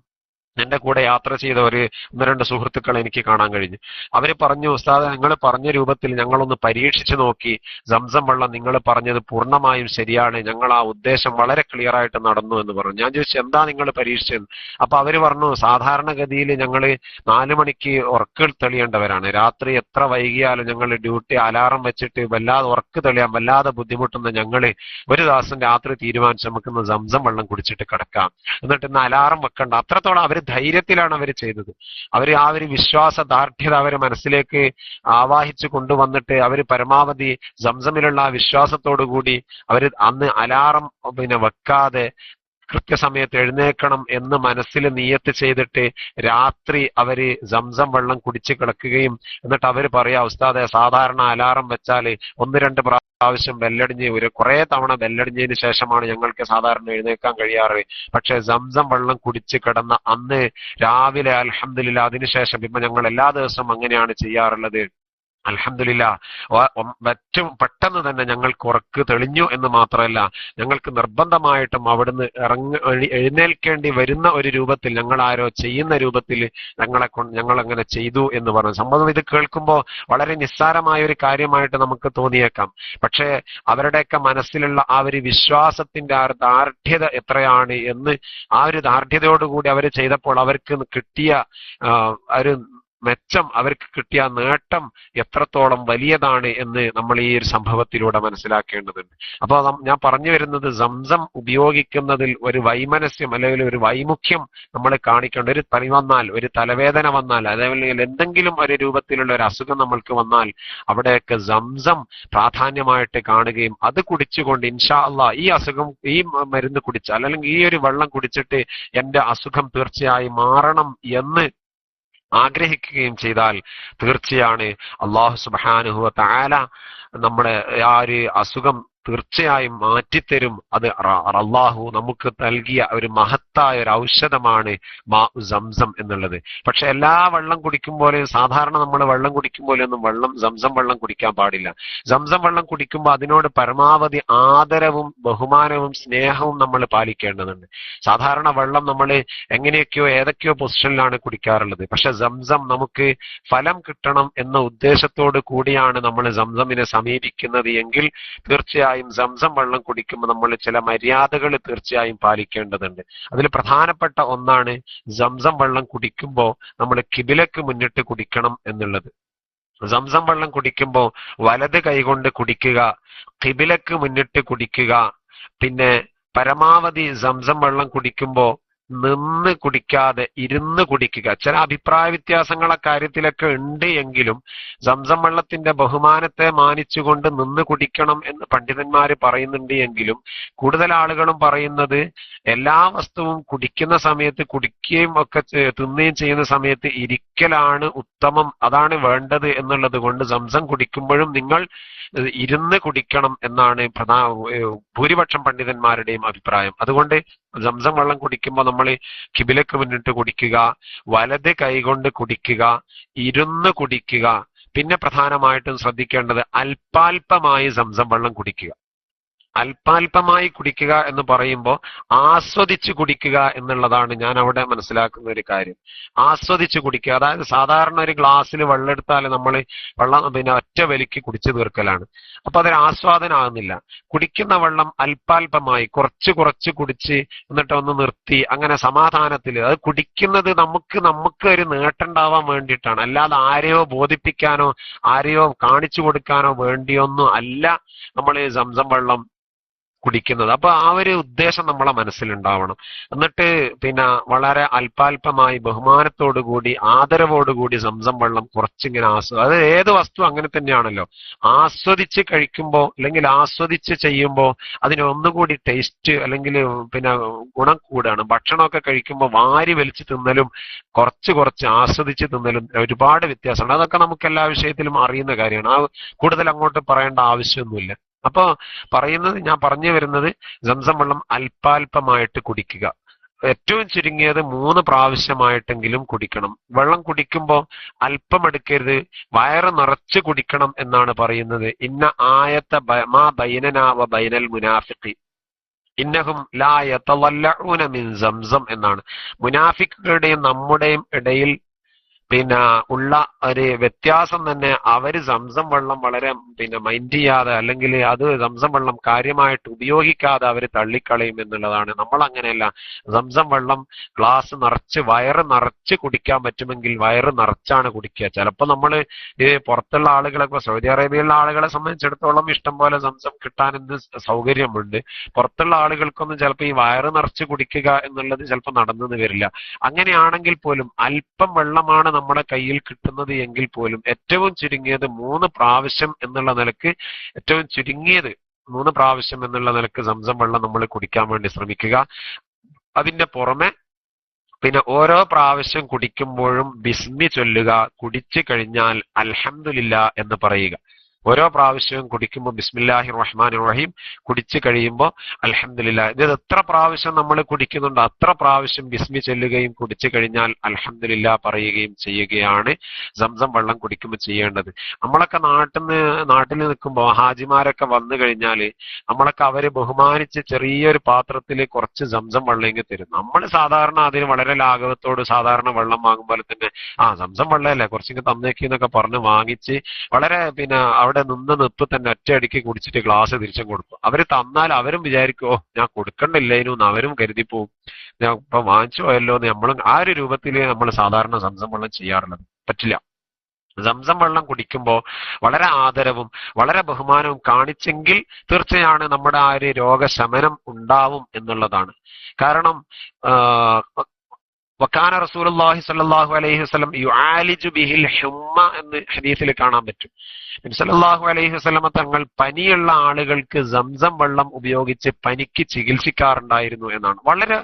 Speaker 2: എന്റെ കൂടെ യാത്ര ചെയ്ത ഒന്ന് രണ്ട് സുഹൃത്തുക്കൾ എനിക്ക് കാണാൻ കഴിഞ്ഞു. അവര് പറഞ്ഞു, ഉസ്താദ് നിങ്ങൾ പറഞ്ഞ രൂപത്തിൽ ഞങ്ങളൊന്ന് പരീക്ഷിച്ചു നോക്കി, സംസം വെള്ളം നിങ്ങൾ പറഞ്ഞത് പൂർണ്ണമായും ശരിയാണ്, ഞങ്ങൾ ആ ഉദ്ദേശം വളരെ ക്ലിയർ ആയിട്ട് നടന്നു എന്ന് പറഞ്ഞു. ഞാൻ ചോദിച്ചു, എന്താ നിങ്ങൾ പരീക്ഷിച്ചത്? അപ്പൊ അവര് പറഞ്ഞു, സാധാരണഗതിയിൽ ഞങ്ങൾ 4 മണിക്ക് ഉറക്കം തെളിയേണ്ടവരാണ്. രാത്രി എത്ര വൈകിയാലും ഞങ്ങൾ ഡ്യൂട്ടി അലാറം വെച്ചിട്ട് വല്ലാതെ ഉറക്ക് തെളിയാൻ വല്ലാതെ ബുദ്ധിമുട്ടുന്ന ഞങ്ങള് ഒരു ദിവസം രാത്രി തീരുമാനിച്ച് നമുക്കിന്ന് സംസം വെള്ളം കുടിച്ചിട്ട് കിടക്കാം, എന്നിട്ട് ഇന്ന് അലാറം വെക്കണ്ട. അത്രത്തോളം അവര് ധൈര്യത്തിലാണ് അവർ ചെയ്തത്. അവർ ആ ഒരു വിശ്വാസ ദാർഢ്യത അവരെ മനസ്സിലേക്ക് ആവാഹിച്ചു കൊണ്ടുവന്നിട്ട് അവർ പരമാവധി സംസമിലുള്ള ആ വിശ്വാസത്തോടു കൂടി അവർ അന്ന് അലാറം വെക്കാതെ കൃത്യസമയത്ത് എഴുന്നേൽക്കണം എന്ന് മനസ്സിൽ നിയത്ത് ചെയ്തിട്ട് രാത്രി അവര് സംസം വെള്ളം കുടിച്ച് കിടക്കുകയും എന്നിട്ട് അവര് പറയാ, ഉസ്താദെ സാധാരണ അലാറം വെച്ചാൽ 1-2 പ്രാവശ്യം ബെല്ലടിഞ്ഞ് കുറെ തവണ ബെല്ലടിഞ്ഞതിന് ശേഷമാണ് ഞങ്ങൾക്ക് സാധാരണ എഴുന്നേൽക്കാൻ കഴിയാറ്. പക്ഷെ സംസം വെള്ളം കുടിച്ച് കിടന്ന അന്ന് രാവിലെ അൽഹംദുലില്ലാ അതിനുശേഷം ഇപ്പൊ ഞങ്ങൾ എല്ലാ ദിവസവും അങ്ങനെയാണ് ചെയ്യാറുള്ളത്. അൽഹംദുലില്ലാ ഏറ്റവും പെട്ടെന്ന് തന്നെ ഞങ്ങൾക്ക് ഉറക്ക് തെളിഞ്ഞു എന്ന് മാത്രമല്ല, ഞങ്ങൾക്ക് നിർബന്ധമായിട്ടും അവിടുന്ന് എഴുന്നേൽക്കേണ്ടി വരുന്ന ഒരു രൂപത്തിൽ, ഞങ്ങൾ ആരോ ചെയ്യുന്ന രൂപത്തിൽ ഞങ്ങൾ അങ്ങനെ ചെയ്തു എന്ന് പറഞ്ഞു. സംഭവം ഇത് കേൾക്കുമ്പോൾ വളരെ നിസ്സാരമായ ഒരു കാര്യമായിട്ട് നമുക്ക് തോന്നിയേക്കാം. പക്ഷേ അവരുടെയൊക്കെ മനസ്സിലുള്ള ആ ഒരു വിശ്വാസത്തിന്റെ ആ ഒരു ദാർഢ്യത എത്രയാണ് എന്ന്, ആ ഒരു ദാർഢ്യതയോടുകൂടി അവർ ചെയ്തപ്പോൾ അവർക്ക് കിട്ടിയ ഒരു മെച്ചം, അവർക്ക് കിട്ടിയ നേട്ടം എത്രത്തോളം വലിയതാണ് എന്ന് നമ്മൾ ഈ ഒരു സംഭവത്തിലൂടെ മനസ്സിലാക്കേണ്ടതുണ്ട്. അപ്പോൾ ഞാൻ പറഞ്ഞു വരുന്നത്, സംസം ഉപയോഗിക്കുന്നതിൽ ഒരു വൈമനസ്യം അല്ലെങ്കിൽ ഒരു വൈമുഖ്യം നമ്മൾ കാണിക്കേണ്ട. ഒരു പനി വന്നാൽ, ഒരു തലവേദന വന്നാൽ, അതേപോലെ എന്തെങ്കിലും ഒരു രൂപത്തിലുള്ള ഒരു അസുഖം നമ്മൾക്ക് വന്നാൽ അവിടെയൊക്കെ സംസം പ്രാധാന്യമായിട്ട് കാണുകയും അത് കുടിച്ചുകൊണ്ട് ഇൻഷാ അല്ലാഹ് ഈ അസുഖം, ഈ മരുന്ന് കുടിച്ചാൽ അല്ലെങ്കിൽ ഈ ഒരു വെള്ളം കുടിച്ചിട്ട് എന്റെ അസുഖം തീർച്ചയായും മാറണം എന്ന് ആഗ്രഹിക്കുകയും ചെയ്താൽ തീർച്ചയാണ് അല്ലാഹു സുബ്ഹാനഹു വ തആല നമ്മുടെ ആ ഒരു അസുഖം തീർച്ചയായും മാറ്റിത്തരും. അത് അല്ലാഹു നമുക്ക് നൽകിയ ഒരു മഹത്തായ ഒരു ഔഷധമാണ് മാഉ സംസം എന്നുള്ളത്. പക്ഷെ എല്ലാ വെള്ളം കുടിക്കും പോലെയും, സാധാരണ നമ്മൾ വെള്ളം കുടിക്കും പോലെയൊന്നും സംസം വെള്ളം കുടിക്കാൻ പാടില്ല. സംസം വെള്ളം കുടിക്കുമ്പോൾ അതിനോട് പരമാവധി ആദരവും ബഹുമാനവും സ്നേഹവും നമ്മൾ പാലിക്കേണ്ടതുണ്ട്. സാധാരണ വെള്ളം നമ്മൾ എങ്ങനെയൊക്കെയോ ഏതൊക്കെയോ പൊസിഷനിലാണ് കുടിക്കാറുള്ളത്. പക്ഷെ സംസം നമുക്ക് ഫലം കിട്ടണം എന്ന ഉദ്ദേശത്തോട് കൂടിയാണ് നമ്മൾ സംസമിനെ സമീപിക്കുന്നത് എങ്കിൽ തീർച്ചയായും സംസം വെള്ളം കുടിക്കുമ്പോൾ നമ്മൾ ചില മര്യാദകൾ തീർച്ചയായും പാലിക്കേണ്ടതുണ്ട്. അതിൽ പ്രധാനപ്പെട്ട ഒന്നാണ് സംസം വെള്ളം കുടിക്കുമ്പോൾ നമ്മൾ കിബിലക്ക് മുന്നിട്ട് കുടിക്കണം എന്നുള്ളത്. സംസം വെള്ളം കുടിക്കുമ്പോൾ വലത് കൈകൊണ്ട് കുടിക്കുക, കിബിലക്ക് മുന്നിട്ട് കുടിക്കുക. പിന്നെ പരമാവധി സംസം വെള്ളം കുടിക്കുമ്പോൾ നിന്ന് കുടിക്കാതെ ഇരുന്ന് കുടിക്കുക. ചില അഭിപ്രായ വ്യത്യാസങ്ങളെ കാര്യത്തിലൊക്കെ ഉണ്ട് എങ്കിലും സംസം വെള്ളത്തിന്റെ ബഹുമാനത്തെ മാനിച്ചുകൊണ്ട് നിന്ന് കുടിക്കണം എന്ന് പണ്ഡിതന്മാര് പറയുന്നുണ്ട് എങ്കിലും കൂടുതൽ ആളുകളും പറയുന്നത് എല്ലാ വസ്തുവും കുടിക്കുന്ന സമയത്ത്, കുടിക്കുകയും ഒക്കെ തിന്നുകയും ചെയ്യുന്ന സമയത്ത് ഇരിക്കലാണ് ഉത്തമം, അതാണ് വേണ്ടത് എന്നുള്ളത് കൊണ്ട് സംസം കുടിക്കുമ്പോഴും നിങ്ങൾ ഇരുന്ന് കുടിക്കണം എന്നാണ് ഭൂരിപക്ഷം പണ്ഡിതന്മാരുടെയും അഭിപ്രായം. അതുകൊണ്ട് സംസം വെള്ളം കുടിക്കുമ്പോൾ നമ്മൾ കിബിലക്ക് മുന്നിട്ട് കുടിക്കുക, വലത് കൈകൊണ്ട് കുടിക്കുക, ഇരുന്ന് കുടിക്കുക. പിന്നെ പ്രധാനമായിട്ടും ശ്രദ്ധിക്കേണ്ടത് അല്പാൽപമായി സംസം വെള്ളം കുടിക്കുക. അല്പാൽപമായി കുടിക്കുക എന്ന് പറയുമ്പോൾ ആസ്വദിച്ച് കുടിക്കുക എന്നുള്ളതാണ് ഞാൻ അവിടെ മനസ്സിലാക്കുന്ന ഒരു കാര്യം. ആസ്വദിച്ച് കുടിക്കുക, അതായത് സാധാരണ ഒരു ഗ്ലാസ്സിൽ വെള്ളം എടുത്താൽ നമ്മൾ വെള്ളം പിന്നെ ഒറ്റ വലിക്ക് കുടിച്ചു തീർക്കലാണ്. അപ്പൊ അതൊരു ആസ്വാദനമാകുന്നില്ല. കുടിക്കുന്ന വെള്ളം അല്പാൽപമായി കുറച്ച് കുറച്ച് കുടിച്ച് എന്നിട്ട് ഒന്ന് നിർത്തി അങ്ങനെ സമാധാനത്തിൽ, അത് കുടിക്കുന്നത് നമുക്ക് ഒരു നേട്ടമുണ്ടാവാൻ വേണ്ടിയിട്ടാണ്, അല്ലാതെ ആരെയോ ബോധിപ്പിക്കാനോ ആരെയോ കാണിച്ചു കൊടുക്കാനോ വേണ്ടിയൊന്നും അല്ല നമ്മൾ സംസം വെള്ളം കുടിക്കുന്നത്. അപ്പൊ ആ ഒരു ഉദ്ദേശം നമ്മളെ മനസ്സിലുണ്ടാവണം. എന്നിട്ട് പിന്നെ വളരെ അല്പാൽപമായി ബഹുമാനത്തോടുകൂടി ആദരവോടുകൂടി സംസം വെള്ളം കുറച്ചിങ്ങനെ അത് ഏത് വസ്തു അങ്ങനെ തന്നെയാണല്ലോ, ആസ്വദിച്ച് കഴിക്കുമ്പോൾ അല്ലെങ്കിൽ ആസ്വദിച്ച് ചെയ്യുമ്പോൾ അതിന് ഒന്നുകൂടി ടേസ്റ്റ് അല്ലെങ്കിൽ പിന്നെ ഗുണം കൂടാണ്. ഭക്ഷണമൊക്കെ കഴിക്കുമ്പോൾ വാരി വലിച്ച് തിന്നലും കുറച്ച് ആസ്വദിച്ച് തിന്നലും ഒരുപാട് വ്യത്യാസമുണ്ട്. അതൊക്കെ നമുക്ക് എല്ലാ വിഷയത്തിലും അറിയുന്ന കാര്യമാണ്. ആ കൂടുതൽ അങ്ങോട്ട് പറയേണ്ട ആവശ്യമൊന്നുമില്ല. അപ്പോ ഞാൻ പറഞ്ഞു വരുന്നത് സംസം വെള്ളം അല്പാൽപമായിട്ട് കുടിക്കുക. ഏറ്റവും ചുരുങ്ങിയത് 3 പ്രാവശ്യമായിട്ടെങ്കിലും കുടിക്കണം. വെള്ളം കുടിക്കുമ്പോൾ അല്പം എടുക്കരുത്, വയറ് നിറച്ച് കുടിക്കണം എന്നാണ് പറയുന്നത്. ഇന്ന ആയത്ത മാ ബൈനനാ വ ബൈനൽ മുനാഫിഖി ഇന്നഹും ലാ യതളല്ലഊന മിൻ സംസം എന്നാണ്. മുനാഫിക്കുകളുടെയും നമ്മുടെയും ഇടയിൽ പിന്നെ ഉള്ള ഒരു വ്യത്യാസം തന്നെ അവര് സംസം വെള്ളം വളരെ മൈൻഡ് ചെയ്യാതെ അല്ലെങ്കിൽ അത് സംസം വെള്ളം കാര്യമായിട്ട് ഉപയോഗിക്കാതെ അവര് തള്ളിക്കളയും എന്നുള്ളതാണ്. നമ്മൾ അങ്ങനെയല്ല. സംസം വെള്ളം ഗ്ലാസ് നിറച്ച് വയറ് നിറച്ച് കുടിക്കാൻ പറ്റുമെങ്കിൽ വയറ് നിറച്ചാണ് കുടിക്കുക. ചിലപ്പോൾ നമ്മൾ ഈ പുറത്തുള്ള ആളുകളെ, സൗദി അറേബ്യയിലുള്ള ആളുകളെ സംബന്ധിച്ചിടത്തോളം ഇഷ്ടം പോലെ സംസം കിട്ടാനെന്ത് സൗകര്യമുണ്ട്. പുറത്തുള്ള ആളുകൾക്കൊന്നും ചിലപ്പോൾ ഈ വയറ് നിറച്ച് കുടിക്കുക എന്നുള്ളത് ചിലപ്പോൾ നടന്നെന്ന് വരില്ല. അങ്ങനെയാണെങ്കിൽ പോലും അല്പം വെള്ളമാണ് നമ്മുടെ കയ്യിൽ കിട്ടുന്നത് എങ്കിൽ പോലും ഏറ്റവും ചുരുങ്ങിയത് 3 പ്രാവശ്യം എന്നുള്ള നിലക്ക്, ഏറ്റവും ചുരുങ്ങിയത് 3 പ്രാവശ്യം എന്നുള്ള നിലക്ക് സംസം വെള്ളം നമ്മൾ കുടിക്കാൻ വേണ്ടി ശ്രമിക്കുക. അതിന്റെ പുറമെ പിന്നെ ഓരോ പ്രാവശ്യം കുടിക്കുമ്പോഴും ബിസ്മി ചൊല്ലുക. കുടിച്ചു കഴിഞ്ഞാൽ അൽഹംദുലില്ലാ എന്ന് പറയുക. ഓരോ പ്രാവശ്യവും കുടിക്കുമ്പോൾ ബിസ്മില്ലാഹിർ റഹ്മാനിർ റഹീം, കുടിച്ചു കഴിയുമ്പോൾ അൽഹംദുലില്ലാ. ഇത് എത്ര പ്രാവശ്യം നമ്മൾ കുടിക്കുന്നുണ്ടോ അത്ര പ്രാവശ്യം ബിസ്മി ചൊല്ലുകയും കുടിച്ചു കഴിഞ്ഞാൽ അൽഹംദുലില്ലാ പറയുകയും ചെയ്യുകയാണ് സംസം വെള്ളം കുടിക്കുമ്പോൾ ചെയ്യേണ്ടത്. നമ്മളൊക്കെ നാട്ടിൽ നിൽക്കുമ്പോൾ ഹാജിമാരൊക്കെ വന്നു കഴിഞ്ഞാൽ നമ്മളൊക്കെ അവര് ബഹുമാനിച്ച് ചെറിയൊരു പാത്രത്തിൽ കുറച്ച് സംസം വെള്ളം ഇങ്ങ് തരും. നമ്മൾ സാധാരണ അതിന് വളരെ ലാഘവത്തോട് സാധാരണ വെള്ളം വാങ്ങുമ്പോൾ തന്നെ സംസം വെള്ളമല്ലേ കുറച്ചിങ്ങ് തന്നേക്കി എന്നൊക്കെ പറഞ്ഞ് വാങ്ങിച്ച് വളരെ അവിടെ അവിടെ നിപ്പ് തന്നെ ഒറ്റയടിക്ക് കുടിച്ചിട്ട് ഗ്ലാസ് തിരിച്ചും കൊടുക്കും. അവര് തന്നാൽ അവരും വിചാരിക്കും ഓ ഞാൻ കൊടുക്കണ്ടില്ലേനു എന്ന് അവരും കരുതിപ്പോവും. ഞാൻ ഇപ്പൊ വാങ്ങിച്ചു പോയല്ലോ എന്ന് നമ്മളും ആ ഒരു രൂപത്തിൽ നമ്മൾ സാധാരണ സംസം വെള്ളം ചെയ്യാറുള്ളത്. പറ്റില്ല. സംസം വെള്ളം കുടിക്കുമ്പോൾ വളരെ ആദരവും വളരെ ബഹുമാനവും കാണിച്ചെങ്കിൽ തീർച്ചയാണ് നമ്മുടെ ആ ഒരു രോഗശമനം ഉണ്ടാവും എന്നുള്ളതാണ്. കാരണം വക്കാന റസൂലുള്ളാഹി സ്വല്ലല്ലാഹു അലൈഹി വസല്ലം യുആലിജു ബിഹിൽ ഹുമ്മ എന്ന് ഹദീസിൽ കാണാൻ പറ്റും. നബി സല്ലല്ലാഹു അലൈഹി വസല്ലം തങ്ങൾ പനിയുള്ള ആളുകൾക്ക് സംസം വെള്ളം ഉപയോഗിച്ച് പനിക്ക് ചികിത്സിക്കാറുണ്ടായിരുന്നു എന്നാണ്. വളരെ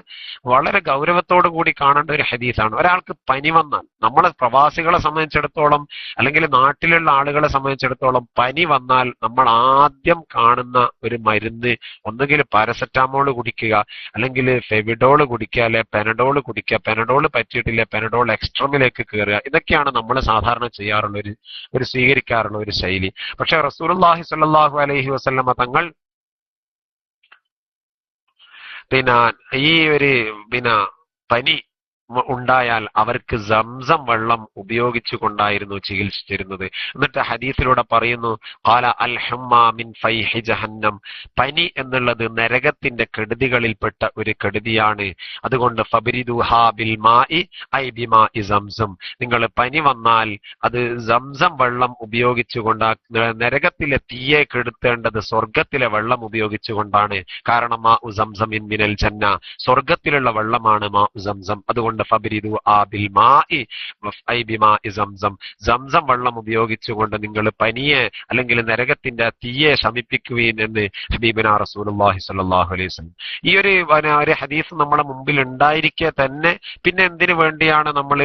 Speaker 2: വളരെ ഗൗരവത്തോടു കൂടി കാണേണ്ട ഒരു ഹദീസാണ്. ഒരാൾക്ക് പനി വന്നാൽ, നമ്മളെ പ്രവാസികളെ സംബന്ധിച്ചിടത്തോളം അല്ലെങ്കിൽ നാട്ടിലുള്ള ആളുകളെ സംബന്ധിച്ചിടത്തോളം പനി വന്നാൽ നമ്മൾ ആദ്യം കാണുന്ന ഒരു മരുന്ന് ഒന്നുകിൽ പാരസെറ്റാമോൾ കുടിക്കുക, അല്ലെങ്കിൽ ഫെവിഡോൾ കുടിക്കുക, അല്ലെ പെനഡോൾ കുടിക്കുക. പെനഡോൾ പറ്റിയിട്ടില്ല, പെനഡോൾ എക്സ്ട്രമിലേക്ക് കയറുക. ഇതൊക്കെയാണ് നമ്മൾ സാധാരണ ചെയ്യാറുള്ള ഒരു സ്വീകരിക്കാറുള്ള ഒരു ശൈലി. പക്ഷെ റസൂലുള്ളാഹി സ്വല്ലല്ലാഹു അലൈഹി വസല്ലമ തങ്ങൾ ഈ ഒരു പനി ഉണ്ടായാൽ അവർക്ക് സംസം വെള്ളം ഉപയോഗിച്ചു കൊണ്ടായിരുന്നു ചികിത്സിച്ചിരുന്നത്. എന്നിട്ട് ഹദീസിലൂടെ പറയുന്നു ഖാല അൽ ഹുമ്മ മിൻ ഫൈഹി ജഹന്നം, പനി എന്നുള്ളത് നരകത്തിന്റെ കെടുതികളിൽപ്പെട്ട ഒരു കെടുതിയാണ്. അതുകൊണ്ട് ഫബ്രിദുഹാ ബിൽ മാഇ ഐ ബിമാഇ സംസം, നിങ്ങൾ പനി വന്നാൽ അത് സംസം വെള്ളം ഉപയോഗിച്ചുകൊണ്ട്, നരകത്തിലെ തീയെ കെടുത്തേണ്ടത് സ്വർഗത്തിലെ വെള്ളം ഉപയോഗിച്ചുകൊണ്ടാണ്. കാരണം മാ ഉ സംസമിൻ മിനൽ ജന്ന, സ്വർഗത്തിലുള്ള വെള്ളമാണ് മാ ഉ സംസം. അതുകൊണ്ട് ഫബ്രിദു ആ ബിൽ മാഇ ഐ ബിമാഇ സംസം, സംസം വെള്ളം ഉപയോഗിച്ചുകൊണ്ട് നിങ്ങൾ പനിയെ അല്ലെങ്കിൽ നരകത്തിന്റെ തീയെ ശമിപ്പിക്കുകയും എന്ന് ഹബീബിനാ റസൂലുള്ളാഹി സ്വല്ലല്ലാഹു അലൈഹി വസല്ലം. ഈ ഒരു ഹദീസ് നമ്മുടെ മുമ്പിൽ ഉണ്ടായിരിക്കെ തന്നെ പിന്നെ എന്തിനു വേണ്ടിയാണ് നമ്മൾ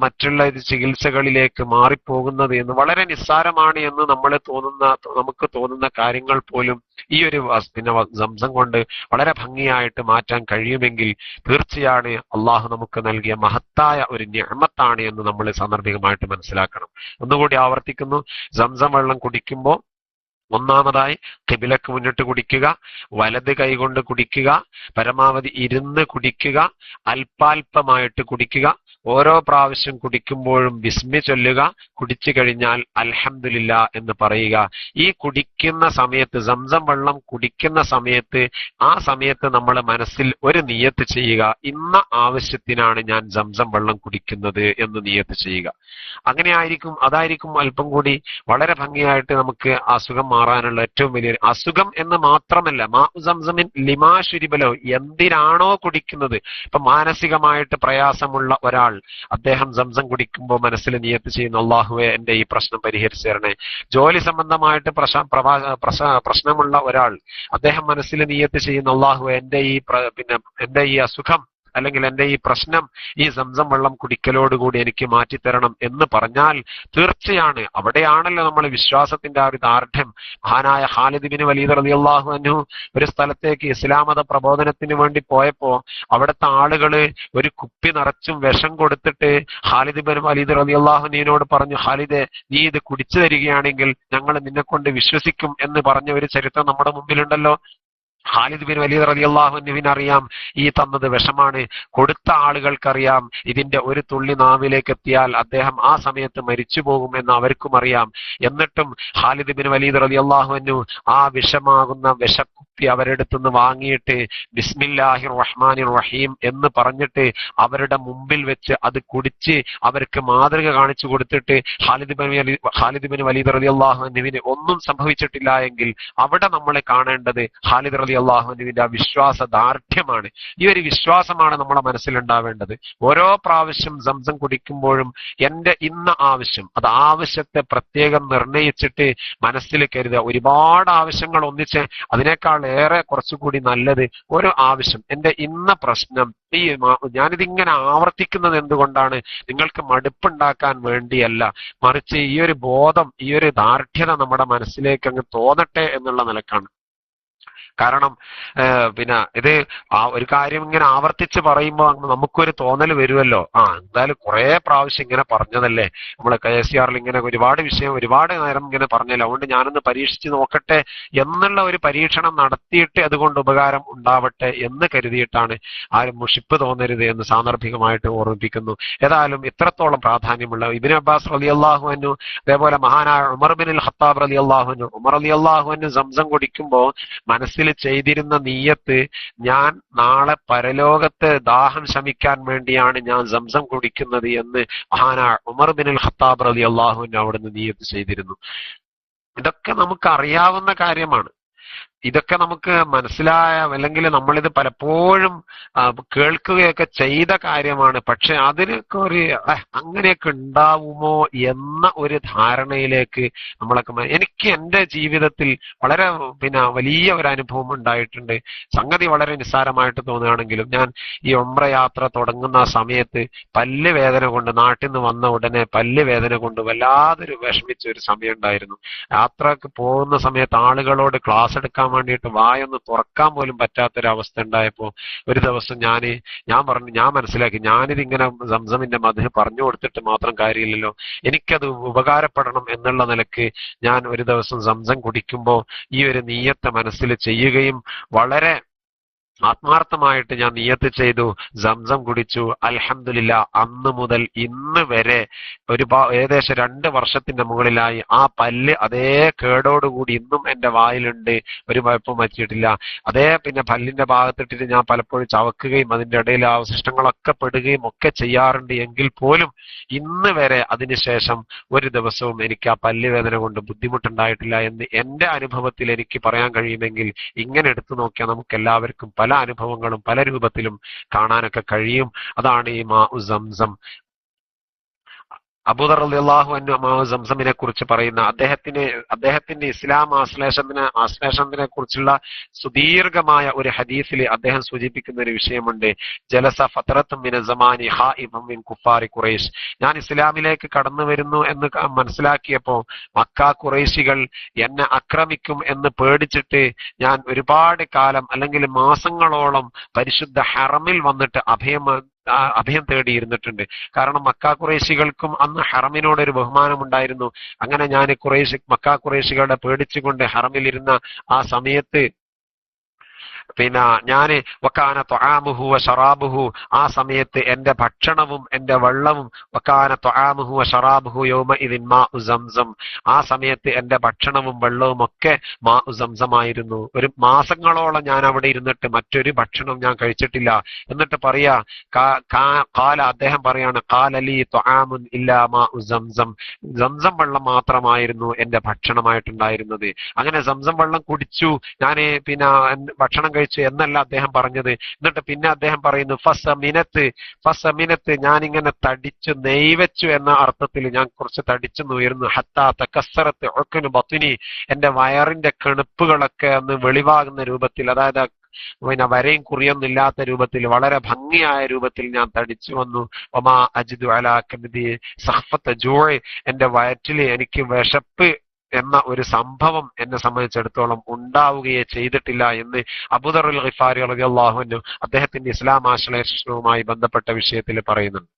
Speaker 2: മറ്റുള്ള ചികിത്സകളിലേക്ക് മാറിപ്പോകുന്നത് എന്ന്, വളരെ നിസ്സാരമാണ് എന്ന് നമുക്ക് തോന്നുന്ന കാര്യങ്ങൾ പോലും ഈ ഒരു സംസം കൊണ്ട് വളരെ ഭംഗിയായിട്ട് മാറ്റാൻ കഴിയുമെങ്കിൽ തീർച്ചയാണ് അള്ളാഹു നമുക്ക് നൽകിയ മഹത്തായ ഒരു നിഅമത്താണ് എന്ന് നമ്മൾ സാന്ദർഭികമായിട്ട് മനസ്സിലാക്കണം. ഒന്നുകൂടി ആവർത്തിക്കുന്നു, സംസം വെള്ളം കുടിക്കുമ്പോൾ ഒന്നാമതായി ഖിബിലക്ക് മുന്നിട്ട് കുടിക്കുക, വലത് കൈകൊണ്ട് കുടിക്കുക, പരമാവധി ഇരുന്ന് കുടിക്കുക, അല്പാൽപമായിട്ട് കുടിക്കുക. ഓരോ പ്രാവശ്യം കുടിക്കുമ്പോഴും ബിസ്മി ചൊല്ലുക. കുടിച്ചു കഴിഞ്ഞാൽ അൽഹംദുലില്ലാ എന്ന് പറയുക. ഈ കുടിക്കുന്ന സമയത്ത്, സംസം വെള്ളം കുടിക്കുന്ന സമയത്ത്, ആ സമയത്ത് നമ്മൾ മനസ്സിൽ ഒരു നിയത്ത് ചെയ്യുക, ഇന്ന ആവശ്യത്തിനാണ് ഞാൻ സംസം വെള്ളം കുടിക്കുന്നത് എന്ന് നിയത്ത് ചെയ്യുക. അങ്ങനെ ആയിരിക്കും, അതായിരിക്കും അല്പം കൂടി വളരെ ഭംഗിയായിട്ട് നമുക്ക് അസുഖം മാറാനുള്ള ഏറ്റവും വലിയ അസുഖം എന്ന് മാത്രമല്ല, മാ സംസമിൻ ലിമാ ശുരിബലോ, എന്തിനാണോ കുടിക്കുന്നത്. ഇപ്പൊ മാനസികമായിട്ട് പ്രയാസമുള്ള ഒരാൾ അദ്ദേഹം സംസം കുടിക്കുമ്പോൾ മനസ്സിൽ നിയത്ത് ചെയ്യുന്നു, അള്ളാഹുവെ എന്റെ ഈ പ്രശ്നം പരിഹരിച്ചു തരണേ. ജോലി സംബന്ധമായിട്ട് പ്രശ്നമുള്ള ഒരാൾ അദ്ദേഹം മനസ്സിൽ നിയത്ത് ചെയ്യുന്നു, അള്ളാഹുവെ എന്റെ ഈ അസുഖം അല്ലെങ്കിൽ എന്റെ ഈ പ്രശ്നം ഈ സംസം വെള്ളം കുടിക്കലോടുകൂടി എനിക്ക് മാറ്റിത്തരണം എന്ന് പറഞ്ഞാൽ തീർച്ചയാണ് അവിടെയാണല്ലോ നമ്മൾ വിശ്വാസത്തിന്റെ ആ ഒരു ദാർഢ്യം. മഹാനായ ഖാലിദ് ബിൻ വലീദ് റളിയല്ലാഹു അൻഹു ഒരു സ്ഥലത്തേക്ക് ഇസ്ലാം മത പ്രബോധനത്തിന് വേണ്ടി പോയപ്പോ അവിടുത്തെ ആളുകള് ഒരു കുപ്പി നിറച്ചും വിഷം കൊടുത്തിട്ട് ഖാലിദ് ബിൻ വലീദ് റളിയല്ലാഹു അൻഹുവിനോട് പറഞ്ഞു, ഖാലിദെ നീ ഇത് കുടിച്ചു തരികയാണെങ്കിൽ ഞങ്ങൾ നിന്നെ കൊണ്ട് വിശ്വസിക്കും എന്ന് പറഞ്ഞ ഒരു ചരിത്രം നമ്മുടെ മുമ്പിലുണ്ടല്ലോ. ഖാലിദ് ബിൻ വലീദ് റളിയല്ലാഹു അൻഹുവിന് അറിയാം ഈ തന്നത് വിഷമാണ്. കൊടുത്ത ആളുകൾക്കറിയാം ഇതിന്റെ ഒരു തുള്ളി നാവിലേക്ക് എത്തിയാൽ അദ്ദേഹം ആ സമയത്ത് മരിച്ചു പോകുമെന്ന് അവർക്കും അറിയാം. എന്നിട്ടും ഖാലിദ് ബിൻ വലീദ് റളിയല്ലാഹു അൻഹു ആ വിഷമാകുന്ന വിഷക്കുപ്പി അവരെടുത്തുനിന്ന് വാങ്ങിയിട്ട് ബിസ്മില്ലാഹിർ റഹ്മാനിർ റഹീം എന്ന് പറഞ്ഞിട്ട് അവരുടെ മുമ്പിൽ വെച്ച് അത് കുടിച്ച് അവർക്ക് മാതൃക കാണിച്ചു കൊടുത്തിട്ട് ഖാലിദ് ബിൻ വലീദ് റളിയല്ലാഹു അൻഹുവിന് ഒന്നും സംഭവിച്ചിട്ടില്ല എങ്കിൽ അവിടെ നമ്മൾ കാണേണ്ടത് ഖാലിദ് റളിയല്ലാഹുവിന്റെ വിശ്വാസ ദാർഢ്യമാണ്. ഈ ഒരു വിശ്വാസമാണ് നമ്മുടെ മനസ്സിലുണ്ടാവേണ്ടത്. ഓരോ പ്രാവശ്യം സംസം കുടിക്കുമ്പോഴും എന്റെ ഇന്ന ആവശ്യം, അത് ആവശ്യത്തെ പ്രത്യേകം നിർണയിച്ചിട്ട് മനസ്സിൽ കരുതുക. ഒരുപാട് ആവശ്യങ്ങൾ ഒന്നിച്ച് അതിനേക്കാൾ ഏറെ കുറച്ചുകൂടി നല്ലത് ഒരു ആവശ്യം, എന്റെ ഇന്ന പ്രശ്നം, ഞാനിതിങ്ങനെ ആവർത്തിക്കുന്നത് എന്തുകൊണ്ടാണ്, നിങ്ങൾക്ക് മടുപ്പുണ്ടാക്കാൻ വേണ്ടിയല്ല, മറിച്ച് ഈ ഒരു ബോധം, ഈ ഒരു ദാർഢ്യത നമ്മുടെ മനസ്സിലേക്ക് അങ്ങ് തോന്നട്ടെ എന്നുള്ള നിലക്കാണ്. കാരണം ഇത് ഒരു കാര്യം ഇങ്ങനെ ആവർത്തിച്ച് പറയുമ്പോൾ നമുക്കൊരു തോന്നൽ വരുമല്ലോ, എന്തായാലും കുറെ പ്രാവശ്യം ഇങ്ങനെ പറഞ്ഞതല്ലേ, നമ്മളെ KCR-ൽ ഇങ്ങനെ ഒരുപാട് വിഷയം ഒരുപാട് നേരം ഇങ്ങനെ പറഞ്ഞല്ലോ, അതുകൊണ്ട് ഞാനൊന്ന് പരീക്ഷിച്ച് നോക്കട്ടെ എന്നുള്ള ഒരു പരീക്ഷണം നടത്തിയിട്ട് അതുകൊണ്ട് ഉപകാരം ഉണ്ടാവട്ടെ എന്ന് കരുതിയിട്ടാണ്. ആരും മുഷിപ്പ് തോന്നരുത് എന്ന് സാന്ദർഭികമായിട്ട് ഓർമ്മിപ്പിക്കുന്നു. ഏതായാലും ഇത്രത്തോളം പ്രാധാന്യമുള്ള ഇബ്നു അബ്ബാസ് റളിയല്ലാഹു അൻഹു, അതേപോലെ മഹാനായ ഉമർ ബിൻ ഖത്താബ് റളിയല്ലാഹു അൻഹു, ഉമർ റളിയല്ലാഹു അൻഹു സംസം കുടിക്കുമ്പോൾ മനസ്സിൽ ചെയ്തിരുന്ന നിയ്യത്ത്, ഞാൻ നാളെ പരലോകത്ത് ദാഹം ശമിക്കാൻ വേണ്ടിയാണ് ഞാൻ സംസം കുടിക്കുന്നത് എന്ന് മഹാനായ ഉമർ ബിൻ ഖത്താബ് റളിയല്ലാഹു അൻഹു അവിടുന്ന് നിയ്യത്ത് ചെയ്തിരുന്നു. ഇതൊക്കെ നമുക്ക് അറിയാവുന്ന കാര്യമാണ്. ഇതൊക്കെ നമുക്ക് മനസ്സിലായ, അല്ലെങ്കിൽ നമ്മളിത് പലപ്പോഴും കേൾക്കുകയൊക്കെ ചെയ്ത കാര്യമാണ്. പക്ഷെ അതിനൊക്കെ അങ്ങനെയൊക്കെ ഉണ്ടാവുമോ എന്ന ഒരു ധാരണയിലേക്ക് നമ്മളൊക്കെ എനിക്ക് എൻ്റെ ജീവിതത്തിൽ വളരെ വലിയ ഒരു അനുഭവം ഉണ്ടായിട്ടുണ്ട്. സംഗതി വളരെ നിസ്സാരമായിട്ട് തോന്നുകയാണെങ്കിലും ഞാൻ ഈ ഉംറ യാത്ര തുടങ്ങുന്ന സമയത്ത് പല്ല് വേദന കൊണ്ട്, നാട്ടിൽ നിന്ന് വന്ന ഉടനെ പല്ല് വേദന കൊണ്ട് വല്ലാതൊരു വിഷമിച്ച ഒരു സമയം ഉണ്ടായിരുന്നു. യാത്രക്ക് പോകുന്ന സമയത്ത് ആളുകളോട് ക്ലാസ് എടുക്കാൻ വേണ്ടിയിട്ട് വായൊന്ന് തുറക്കാൻ പോലും പറ്റാത്തൊരവസ്ഥ ഉണ്ടായപ്പോ ഒരു ദിവസം ഞാൻ പറഞ്ഞു, ഞാൻ മനസ്സിലാക്കി, ഞാനിതിങ്ങനെ സംസമിന്റെ മദ്ഹ് പറഞ്ഞു കൊടുത്തിട്ട് മാത്രം കാര്യമില്ലല്ലോ, എനിക്കത് ഉപകാരപ്പെടണം എന്നുള്ള നിലക്ക് ഞാൻ ഒരു ദിവസം സംസം കുടിക്കുമ്പോ ഈ ഒരു നിയ്യത്ത് മനസ്സിൽ ചെയ്യുകയും വളരെ ആത്മാർത്ഥമായിട്ട് ഞാൻ നിയ്യത്ത് ചെയ്തു, സംസം കുടിച്ചു. അൽഹംദുലില്ലാ, അന്ന് മുതൽ ഇന്ന് വരെ ഏകദേശം 2 വർഷത്തിന്റെ മുകളിലായി ആ പല്ല് അതേ കേടോടുകൂടി ഇന്നും എന്റെ വായിലുണ്ട്, ഒരു കുഴപ്പവും പറ്റിയിട്ടില്ല. അതേ പല്ലിന്റെ ഭാഗത്തിട്ടിട്ട് ഞാൻ പലപ്പോഴും ചവക്കുകയും അതിന്റെ ഇടയിൽ അവശിഷ്ടങ്ങളൊക്കെ പെടുകയും ഒക്കെ ചെയ്യാറുണ്ട്. എങ്കിൽ പോലും ഇന്ന് വരെ അതിനുശേഷം ഒരു ദിവസവും എനിക്ക് ആ പല്ല് വേദന കൊണ്ട് ബുദ്ധിമുട്ടുണ്ടായിട്ടില്ല എന്ന് എന്റെ അനുഭവത്തിൽ എനിക്ക് പറയാൻ കഴിയുമെങ്കിൽ ഇങ്ങനെ എടുത്തു നോക്കിയാൽ നമുക്ക് എല്ലാവർക്കും പല അനുഭവങ്ങളും പല രൂപത്തിലും കാണാനൊക്കെ കഴിയും. അതാണ് ഈ മാഉ സംസം. അബൂദർ റളിയല്ലാഹു അൻഹു മാഉ സംസമിനെ കുറിച്ച് പറയുന്ന അദ്ദേഹത്തിന്റെ ഇസ്ലാം ആശ്ലേഷത്തിനെ കുറിച്ചുള്ള സുദീർഘമായ ഒരു ഹദീസിൽ അദ്ദേഹം സൂചിപ്പിക്കുന്ന ഒരു വിഷയമുണ്ട്. ജലസ ഫത്രത്തും മിന സമാനി ഖായിഫൻ മിൻ കുഫാരി ഖുറൈശ്. ഞാൻ ഇസ്ലാമിലേക്ക് കടന്നു വരുന്നു എന്ന് മനസ്സിലാക്കിയപ്പോ മക്ക ഖുറൈശികൾ എന്നെ ആക്രമിക്കും എന്ന് പേടിച്ചിട്ട് ഞാൻ ഒരുപാട് കാലം അല്ലെങ്കിൽ മാസങ്ങളോളം പരിശുദ്ധ ഹറമിൽ വന്നിട്ട് അഭയം തേടിയിരുന്നിട്ടുണ്ട്. കാരണം മക്ക ഖുറൈശികൾക്കും അന്ന് ഹറമിനോട് ഒരു ബഹുമാനമുണ്ടായിരുന്നു. അങ്ങനെ ഞാൻ മക്ക ഖുറൈശികളുടെ പേടിച്ചുകൊണ്ട് ഹറമിലിരുന്ന ആ സമയത്ത് ഞാന് വക്കാന ത്വആമുഹു വ ശറാബുഹു, ആ സമയത്ത് എന്റെ ഭക്ഷണവും എന്റെ വെള്ളവും, വക്കാന ത്വആമുഹു വ ശറാബുഹു യൗമഇദിൻ മാഉ സംസം, ആ സമയത്ത് എന്റെ ഭക്ഷണവും വെള്ളവും ഒക്കെ മാഉ സംസമായിരുന്നു. ഒരു മാസങ്ങളോളം ഞാൻ അവിടെ ഇരുന്നിട്ട് മറ്റൊരു ഭക്ഷണവും ഞാൻ കഴിച്ചിട്ടില്ല. എന്നിട്ട് പറയാ അദ്ദേഹം പറയാണ്, ഖാലലി ത്വആമുൻ ഇല്ലാ മാഉ സംസം, സംസം വെള്ളം മാത്രമായിരുന്നു എന്റെ ഭക്ഷണമായിട്ടുണ്ടായിരുന്നത്. അങ്ങനെ സംസം വെള്ളം കുടിച്ചു ഞാൻ, ഭക്ഷണം കഴിച്ചു എന്നല്ല അദ്ദേഹം പറഞ്ഞത്. എന്നിട്ട് പിന്നെ അദ്ദേഹം പറയുന്നു ഫസമിനത്ത്, ഞാനിങ്ങനെ തടിച്ചു നെയ്വച്ചു എന്ന അർത്ഥത്തിൽ ഞാൻ കുറച്ച് തടിച്ചു ഉയർന്നു. ഹത്താ തകസ്സറത്ത് ഉഖ്നു ബത്നി, എന്റെ വയറിന്റെ കെണുപ്പുകളൊക്കെ ഒന്ന് വെളിവാകുന്ന രൂപത്തിൽ, അതായത് വരയും കുറിയൊന്നും ഇല്ലാത്ത രൂപത്തിൽ വളരെ ഭംഗിയായ രൂപത്തിൽ ഞാൻ തടിച്ചു വന്നു. ഒമാ അജിദു അലാ കബദി സഖ്ഫത ജൂഇ, എന്റെ വയറ്റില് എനിക്ക് വിശപ്പ് എന്ന ഒരു സംഭവം എന്നെ സംബന്ധിച്ചിടത്തോളം ഉണ്ടാവുകയെ ചെയ്തിട്ടില്ല എന്ന് അബൂദർ അൽ ഗിഫാരി റളിയല്ലാഹു അൻഹു അദ്ദേഹത്തിന്റെ ഇസ്ലാം ആശ്ലേഷണവുമായി ബന്ധപ്പെട്ട വിഷയത്തിൽ പറയുന്നുണ്ട്.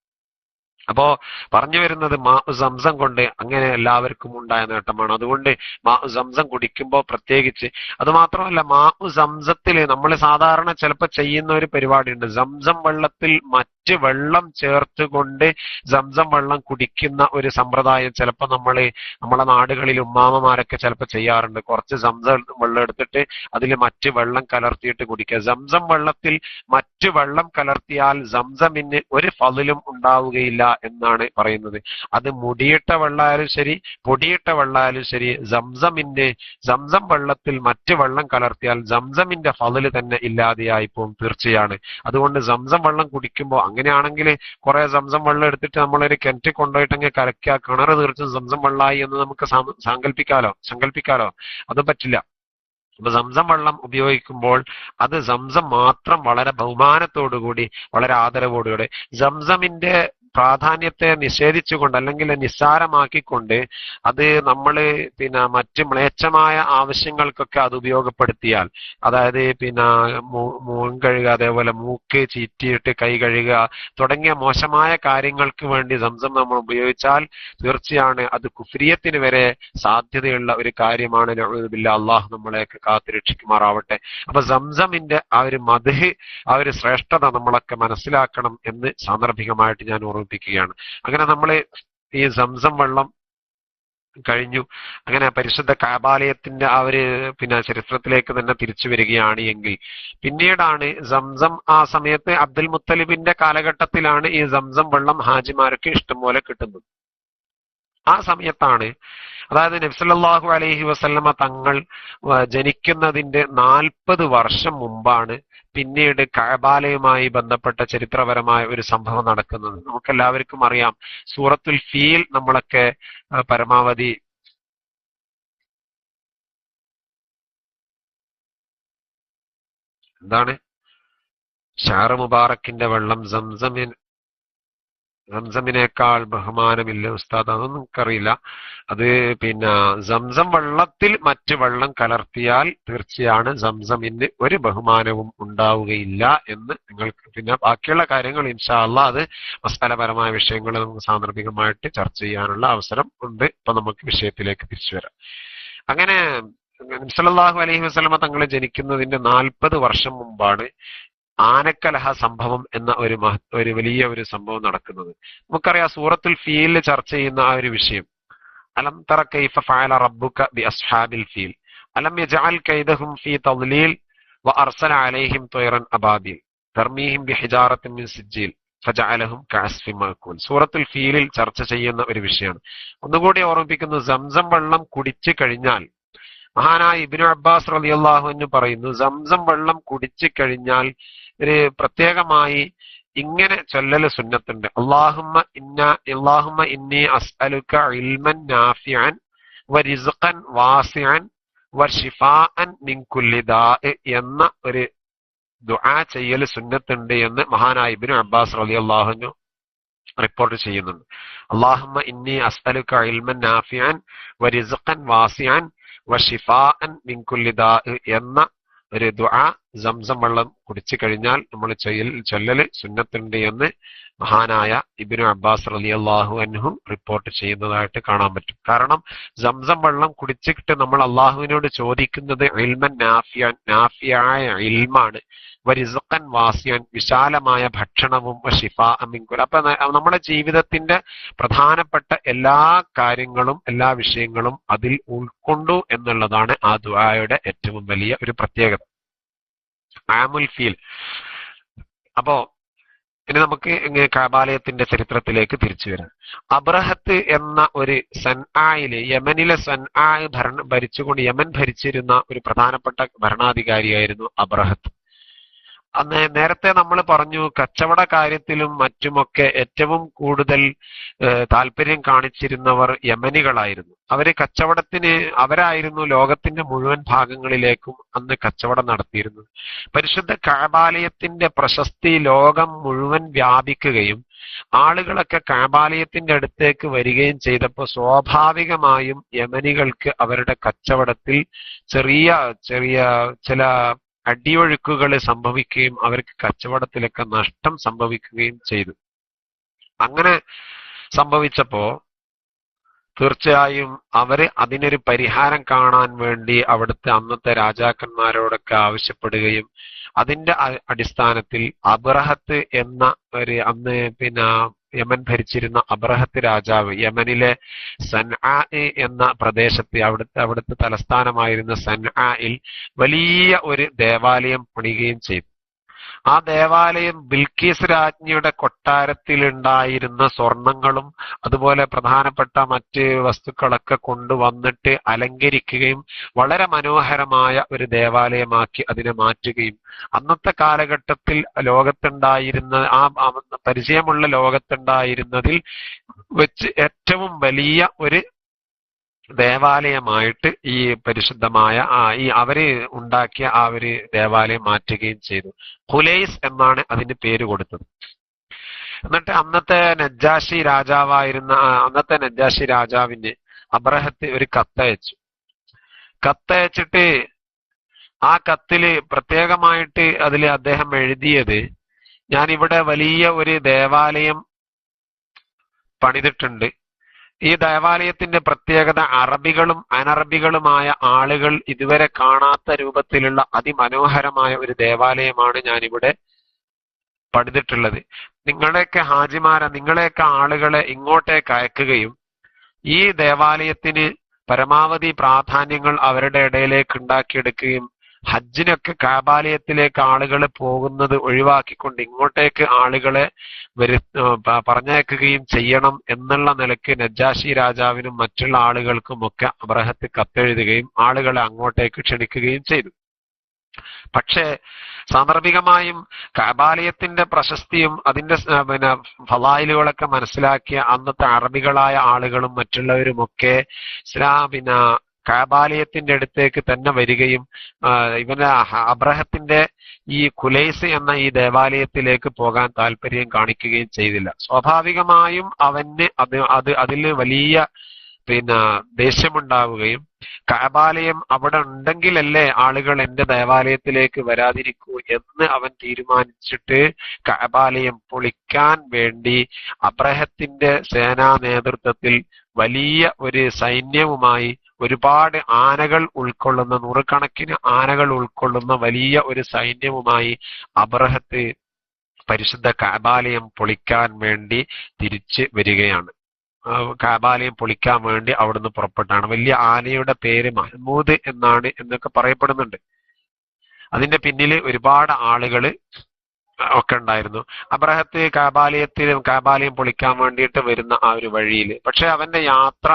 Speaker 2: അപ്പോ പറഞ്ഞു വരുന്നത് മാഉ സംസം കൊണ്ട് അങ്ങനെ എല്ലാവർക്കും ഉണ്ടായ നേട്ടമാണ്. അതുകൊണ്ട് മാഉ സംസം കുടിക്കുമ്പോൾ പ്രത്യേകിച്ച്, അത് മാത്രമല്ല മാഉ സംസത്തില് നമ്മൾ സാധാരണ ചിലപ്പോൾ ചെയ്യുന്ന ഒരു പരിപാടിയുണ്ട്, സംസം വെള്ളത്തിൽ മറ്റ് വെള്ളം ചേർത്തുകൊണ്ട് സംസം വെള്ളം കുടിക്കുന്ന ഒരു സമ്പ്രദായം ചിലപ്പോൾ നമ്മളെ നാടുകളിൽ ഉമ്മാമമാരൊക്കെ ചിലപ്പോൾ ചെയ്യാറുണ്ട്. കുറച്ച് സംസം വെള്ളം എടുത്തിട്ട് അതിൽ മറ്റ് വെള്ളം കലർത്തിയിട്ട് കുടിക്കുക. സംസം വെള്ളത്തിൽ മറ്റ് വെള്ളം കലർത്തിയാൽ സംസമിന് ഒരു ഫളിലും ഉണ്ടാവുകയില്ല എന്നാണ് പറയുന്നത്. അത് മുടിയിട്ട വെള്ളമായാലും ശരി പൊടിയിട്ട വെള്ളമായാലും ശരി, സംസം വെള്ളത്തിൽ മറ്റ് വെള്ളം കലർത്തിയാൽ സംസമിന്റെ ഫളില് തന്നെ ഇല്ലാതെയായി പോകും, തീർച്ചയാണ്. അതുകൊണ്ട് സംസം വെള്ളം കുടിക്കുമ്പോൾ, അങ്ങനെയാണെങ്കിൽ കുറെ സംസം വെള്ളം എടുത്തിട്ട് നമ്മളൊരു കിണറ്റിൽ കൊണ്ടുപോയിട്ടെങ്കിൽ കലക്കുക, കിണറ് തീർച്ചും സംസം വെള്ളമായി എന്ന് നമുക്ക് സങ്കല്പിക്കാലോ? അത് പറ്റില്ല. അപ്പൊ സംസം വെള്ളം ഉപയോഗിക്കുമ്പോൾ അത് സംസം മാത്രം വളരെ ബഹുമാനത്തോടുകൂടി വളരെ ആദരവോടുകൂടി, സംസമിന്റെ പ്രാധാന്യത്തെ നിഷേധിച്ചുകൊണ്ട് അല്ലെങ്കിൽ നിസ്സാരമാക്കിക്കൊണ്ട് അത് നമ്മൾ മറ്റ് മ്ലേച്ഛമായ ആവശ്യങ്ങൾക്കൊക്കെ അത് ഉപയോഗപ്പെടുത്തിയാൽ, അതായത് മുഖം കഴുകുക, അതേപോലെ മൂക്ക് ചീറ്റിയിട്ട് കൈ കഴുകുക തുടങ്ങിയ മോശമായ കാര്യങ്ങൾക്ക് വേണ്ടി സംസം നമ്മൾ ഉപയോഗിച്ചാൽ തീർച്ചയാണ് അത് കുഫ്രിയത്തിന് വരെ സാധ്യതയുള്ള ഒരു കാര്യമാണ്. നഊദുബില്ലാ, അള്ളാഹു നമ്മളെയൊക്കെ കാത്തുരക്ഷിക്കുമാറാവട്ടെ. അപ്പൊ സംസമിന്റെ ആ ഒരു മദ്ഹ്, ആ ഒരു ശ്രേഷ്ഠത നമ്മളൊക്കെ മനസ്സിലാക്കണം എന്ന് സാന്ദർഭികമായിട്ട് ഞാൻ ഓർമ്മിപ്പിക്കുകയാണ്. അങ്ങനെ നമ്മൾ ഈ സംസം വെള്ളം കഴിഞ്ഞു. അങ്ങനെ പരിശുദ്ധ കഅബാലയത്തിന്റെ ആ ഒരു ചരിത്രത്തിലേക്ക് തന്നെ തിരിച്ചു വരികയാണ് എങ്കിൽ, പിന്നീടാണ് സംസം, ആ സമയത്ത് അബ്ദുൽ മുത്തലിബിന്റെ കാലഘട്ടത്തിലാണ് ഈ സംസം വെള്ളം ഹാജിമാർക്ക് ഇഷ്ടംപോലെ കിട്ടുന്നത്. ആ സമയത്താണ്, അതായത് നബി സല്ലല്ലാഹു അലൈഹി വസല്ലമ തങ്ങൾ ജനിക്കുന്നതിന്റെ 40 വർഷം മുമ്പാണ് പിന്നീട് കഅബാലയുമായി ബന്ധപ്പെട്ട ചരിത്രപരമായ ഒരു സംഭവം നടക്കുന്നത്. നമുക്കെല്ലാവർക്കും അറിയാം, സൂറത്തുൽ ഫീൽ നമ്മളൊക്കെ പരമാവധി എന്താണ് ഷഹർ മുബാറക്കിന്റെ വെള്ളം സംസമിനേക്കാൾ ബഹുമാനമില്ല ഉസ്താദ്, അതൊന്നും നമുക്കറിയില്ല. അത് സംസം വെള്ളത്തിൽ മറ്റ് വെള്ളം കലർത്തിയാൽ തീർച്ചയാണ് സംസമിന് ഒരു ബഹുമാനവും ഉണ്ടാവുകയില്ല എന്ന് നിങ്ങൾക്ക് ബാക്കിയുള്ള കാര്യങ്ങൾ ഇൻഷാ അല്ലാഹ് അത് മസാലപരമായ വിഷയങ്ങൾ നമുക്ക് സാന്ദർഭികമായിട്ട് ചർച്ച ചെയ്യാനുള്ള അവസരം ഉണ്ട്. ഇപ്പൊ നമുക്ക് വിഷയത്തിലേക്ക് തിരിച്ചു വരാം. അങ്ങനെ നബി സല്ലല്ലാഹു അലൈഹി വസല്ലമ തങ്ങൾ ജനിക്കുന്നതിന്റെ 40 വർഷം മുമ്പാണ് ആനക്കലഹ സംഭവം എന്ന ഒരു വലിയ ഒരു സംഭവം നടക്കുന്നത്. നമുക്കറിയാം, സൂറത്തുൽ ഫീൽ ചർച്ച ചെയ്യുന്ന ആ ഒരു വിഷയം, അലം തറ കൈഫ ഫഅല റബ്ബുക ബി അസ്ഹാബിൽ ഫീൽ അലം യജഅൽ കൈദഹും ഫീ തദ്ലീൽ വഅർസല അലൈഹിം ത്വയ്റൻ അബാബിൽ തർമീഹിം ബിഹിജാറത്തിൻ മിൻ സിജ്ജീൽ ഫജഅലഹും കഅസ്ഫിൻ മഅകൂൽ. സൂറത്തുൽ ഫീലിൽ ചർച്ച ചെയ്യുന്ന ഒരു വിഷയമാണ്. ഒന്നുകൂടി ഓർമ്മിപ്പിക്കുന്നു, സംസം വെള്ളം കുടിച്ചു കഴിഞ്ഞാൽ, മഹാനായ ഇബ്നു അബ്ബാസ് റളിയല്ലാഹു അൻഹു പറയുന്നു, സംസം വെള്ളം കുടിച്ചു കഴിഞ്ഞാൽ ഒരു പ്രത്യേകമായി ഇങ്ങനെ ചൊല്ലൽ സുന്നത്തുണ്ട്: അല്ലാഹുമ്മ ഇന്നി അസ്അലുക ഇൽമൻ നാഫിഅൻ വറിസ്ഖൻ വാസിഅൻ വശിഫാഅൻ മിൻ കുല്ലി ദാഇ എന്ന ഒരു ദുആ ചെയ്യൽ സുന്നത്തുണ്ട് എന്ന് മഹാനായ ഇബ്നു അബ്ബാസ് റളിയല്ലാഹു അൻഹു റിപ്പോർട്ട് ചെയ്യുന്നുണ്ട്. അല്ലാഹുമ്മ ഇന്നി അസ്അലുക ഇൽമൻ നാഫിഅൻ വറിസ്ഖൻ വാസിഅൻ വശിഫാഅൻ മിൻ കുല്ലി ദാഇ എന്ന ഒരു ദുആ സംസം വെള്ളം കുടിച്ചു കഴിഞ്ഞാൽ നമ്മൾ ചൊല്ലല് സുന്നത്തുണ്ട് എന്ന് മഹാനായ ഇബ്നു അബ്ബാസ് റളിയല്ലാഹു അൻഹു റിപ്പോർട്ട് ചെയ്യുന്നതായിട്ട് കാണാൻ പറ്റും. കാരണം സംസം വെള്ളം കുടിച്ചിട്ട് നമ്മൾ അള്ളാഹുവിനോട് ചോദിക്കുന്നത് ഇൽമൻ നാഫിയായ ഇൽമാണ്, വരിസ്ഖൻ വാസിയൻ വിശാലമായ ഭക്ഷണവും, വശിഫാഅൻ മിൻ കുല്ലി. അപ്പൊ നമ്മുടെ ജീവിതത്തിന്റെ പ്രധാനപ്പെട്ട എല്ലാ കാര്യങ്ങളും എല്ലാ വിഷയങ്ങളും അതിൽ ഉൾക്കൊണ്ടു എന്നുള്ളതാണ് ആ ദുആയുടെ ഏറ്റവും വലിയ ഒരു പ്രത്യേകത, ആമുൽ ഫീൽ. അപ്പോ ഇനി നമുക്ക് കഅബാലയത്തിന്റെ ചരിത്രത്തിലേക്ക് തിരിച്ചു വരാം. അബ്രഹത്ത് എന്ന ഒരു സൻആയില്, യമനിലെ സൻആ ഭരിച്ചുകൊണ്ട് യമൻ ഭരിച്ചിരുന്ന ഒരു പ്രധാനപ്പെട്ട ഭരണാധികാരിയായിരുന്നു അബ്രഹത്ത്. അന്ന് നേരത്തെ നമ്മൾ പറഞ്ഞു, കച്ചവട കാര്യത്തിലും മറ്റുമൊക്കെ ഏറ്റവും കൂടുതൽ താല്പര്യം കാണിച്ചിരുന്നവർ യമനികളായിരുന്നു. അവരായിരുന്നു ലോകത്തിന്റെ മുഴുവൻ ഭാഗങ്ങളിലേക്കും അന്ന് കച്ചവടം നടത്തിയിരുന്നത്. പരിശുദ്ധ കഅബാലയത്തിന്റെ പ്രശസ്തി ലോകം മുഴുവൻ വ്യാപിക്കുകയും ആളുകളൊക്കെ കഅബാലയത്തിന്റെ അടുത്തേക്ക് വരികയും ചെയ്തപ്പോൾ സ്വാഭാവികമായും യമനികൾക്ക് അവരുടെ കച്ചവടത്തിൽ ചെറിയ ചില അടിയൊഴുക്കുകൾ സംഭവിക്കുകയും അവർക്ക് കച്ചവടത്തിലൊക്കെ നഷ്ടം സംഭവിക്കുകയും ചെയ്തു. അങ്ങനെ സംഭവിച്ചപ്പോ തീർച്ചയായും അവര് അതിനൊരു പരിഹാരം കാണാൻ വേണ്ടി അവിടുത്തെ അന്നത്തെ രാജാക്കന്മാരോടൊക്കെ ആവശ്യപ്പെടുകയും അതിന്റെ അടിസ്ഥാനത്തിൽ അബ്രഹത്ത് എന്ന ഒരു അന്ന് യമൻ ഭരിച്ചിരുന്ന അബ്രഹത്ത് രാജാവ് യമനിലെ സൻആ എന്ന പ്രദേശത്ത് അവിടുത്തെ തലസ്ഥാനമായിരുന്ന സൻആയിൽ വലിയ ഒരു ദേവാലയം പണിയുകയും ചെയ്തു. ആ ദേവാലയം ബിൽക്കീസ് രാജ്ഞിയുടെ കൊട്ടാരത്തിലുണ്ടായിരുന്ന സ്വർണങ്ങളും അതുപോലെ പ്രധാനപ്പെട്ട മറ്റ് വസ്തുക്കളൊക്കെ കൊണ്ടുവന്നിട്ട് അലങ്കരിക്കുകയും വളരെ മനോഹരമായ ഒരു ദേവാലയമാക്കി അതിനെ മാറ്റുകയും അന്നത്തെ കാലഘട്ടത്തിൽ ലോകത്തുണ്ടായിരുന്ന പരിചയമുള്ള ലോകത്തുണ്ടായിരുന്നതിൽ വെച്ച് ഏറ്റവും വലിയ ഒരു ദേവാലയമായിട്ട് ഈ പരിശുദ്ധമായ അവര് ഉണ്ടാക്കിയ ആ ഒരു ദേവാലയം മാറ്റുകയും ചെയ്തു. ഖുലൈസ് എന്നാണ് അതിന് പേര് കൊടുത്തത്. എന്നിട്ട് അന്നത്തെ നജ്ജാശി രാജാവിന് അബ്രഹത്ത് ഒരു കത്തയച്ചിട്ട് ആ കത്തില് പ്രത്യേകമായിട്ട് അതിൽ അദ്ദേഹം എഴുതിയത്, ഞാനിവിടെ വലിയ ഒരു ദേവാലയം പണിതിട്ടുണ്ട്. ഈ ദേവാലയത്തിന്റെ പ്രത്യേകത അറബികളും അനറബികളുമായ ആളുകൾ ഇതുവരെ കാണാത്ത രൂപത്തിലുള്ള അതിമനോഹരമായ ഒരു ദേവാലയമാണ് ഞാനിവിടെ പണിതിട്ടുള്ളത്. നിങ്ങളുടെയൊക്കെ നിങ്ങളെയൊക്കെ ആളുകളെ ഇങ്ങോട്ടേക്ക് അയക്കുകയും ഈ ദേവാലയത്തിന് പരമാവധി പ്രാധാന്യങ്ങൾ അവരുടെ ഇടയിലേക്ക് ഉണ്ടാക്കിയെടുക്കുകയും ഹജ്ജിനൊക്കെ കാബാലയത്തിലേക്ക് ആളുകൾ പോകുന്നത് ഒഴിവാക്കിക്കൊണ്ട് ഇങ്ങോട്ടേക്ക് ആളുകളെ പറഞ്ഞയക്കുകയും ചെയ്യണം എന്നുള്ള നിലയ്ക്ക് നജ്ജാശി രാജാവിനും മറ്റുള്ള ആളുകൾക്കുമൊക്കെ അബ്രഹത്ത് കത്തെഴുതുകയും ആളുകളെ അങ്ങോട്ടേക്ക് ക്ഷണിക്കുകയും ചെയ്തു. പക്ഷേ സാന്ദർഭികമായും കാബാലയത്തിന്റെ പ്രശസ്തിയും അതിന്റെ ഫളായിലുകളൊക്കെ മനസ്സിലാക്കിയ അന്നത്തെ അറബികളായ ആളുകളും മറ്റുള്ളവരുമൊക്കെ കാബാലയത്തിന്റെ അടുത്തേക്ക് തന്നെ വരികയും അബ്രഹത്തിന്റെ ഈ ഖുലൈസ് എന്ന ഈ ദേവാലയത്തിലേക്ക് പോകാൻ താല്പര്യം കാണിക്കുകയും ചെയ്തില്ല. സ്വാഭാവികമായും അതിൽ വലിയ ദേഷ്യമുണ്ടാവുകയും കഅബാലയം അവിടെ ഉണ്ടെങ്കിലല്ലേ ആളുകൾ എന്റെ ദേവാലയത്തിലേക്ക് വരാതിരിക്കൂ എന്ന് അവൻ തീരുമാനിച്ചിട്ട് കഅബാലയം പൊളിക്കാൻ വേണ്ടി അബ്രഹത്തിന്റെ സേനാ നേതൃത്വത്തിൽ വലിയ ഒരു സൈന്യവുമായി ഒരുപാട് ആനകൾ ഉൾക്കൊള്ളുന്ന നൂറുകണക്കിന് ആനകൾ ഉൾക്കൊള്ളുന്ന വലിയ ഒരു സൈന്യവുമായി അബ്രഹത്ത് പരിശുദ്ധ കഅബാലയം പൊളിക്കാൻ വേണ്ടി തിരിച്ച് വരികയാണ്. കഅബാലയം പൊളിക്കാൻ വേണ്ടി അവിടുന്ന് പുറപ്പെട്ടാണ്. വലിയ ആനയുടെ പേര് മഹ്മൂദ് എന്നാണ് എന്നൊക്കെ പറയപ്പെടുന്നുണ്ട്. അതിന്റെ പിന്നിൽ ഒരുപാട് ആളുകൾ ഒക്കെ ഉണ്ടായിരുന്നു. അബ്രഹത്ത് കഅബാലയം പൊളിക്കാൻ വേണ്ടിയിട്ട് വരുന്ന ആ ഒരു വഴിയിൽ പക്ഷെ അവന്റെ യാത്ര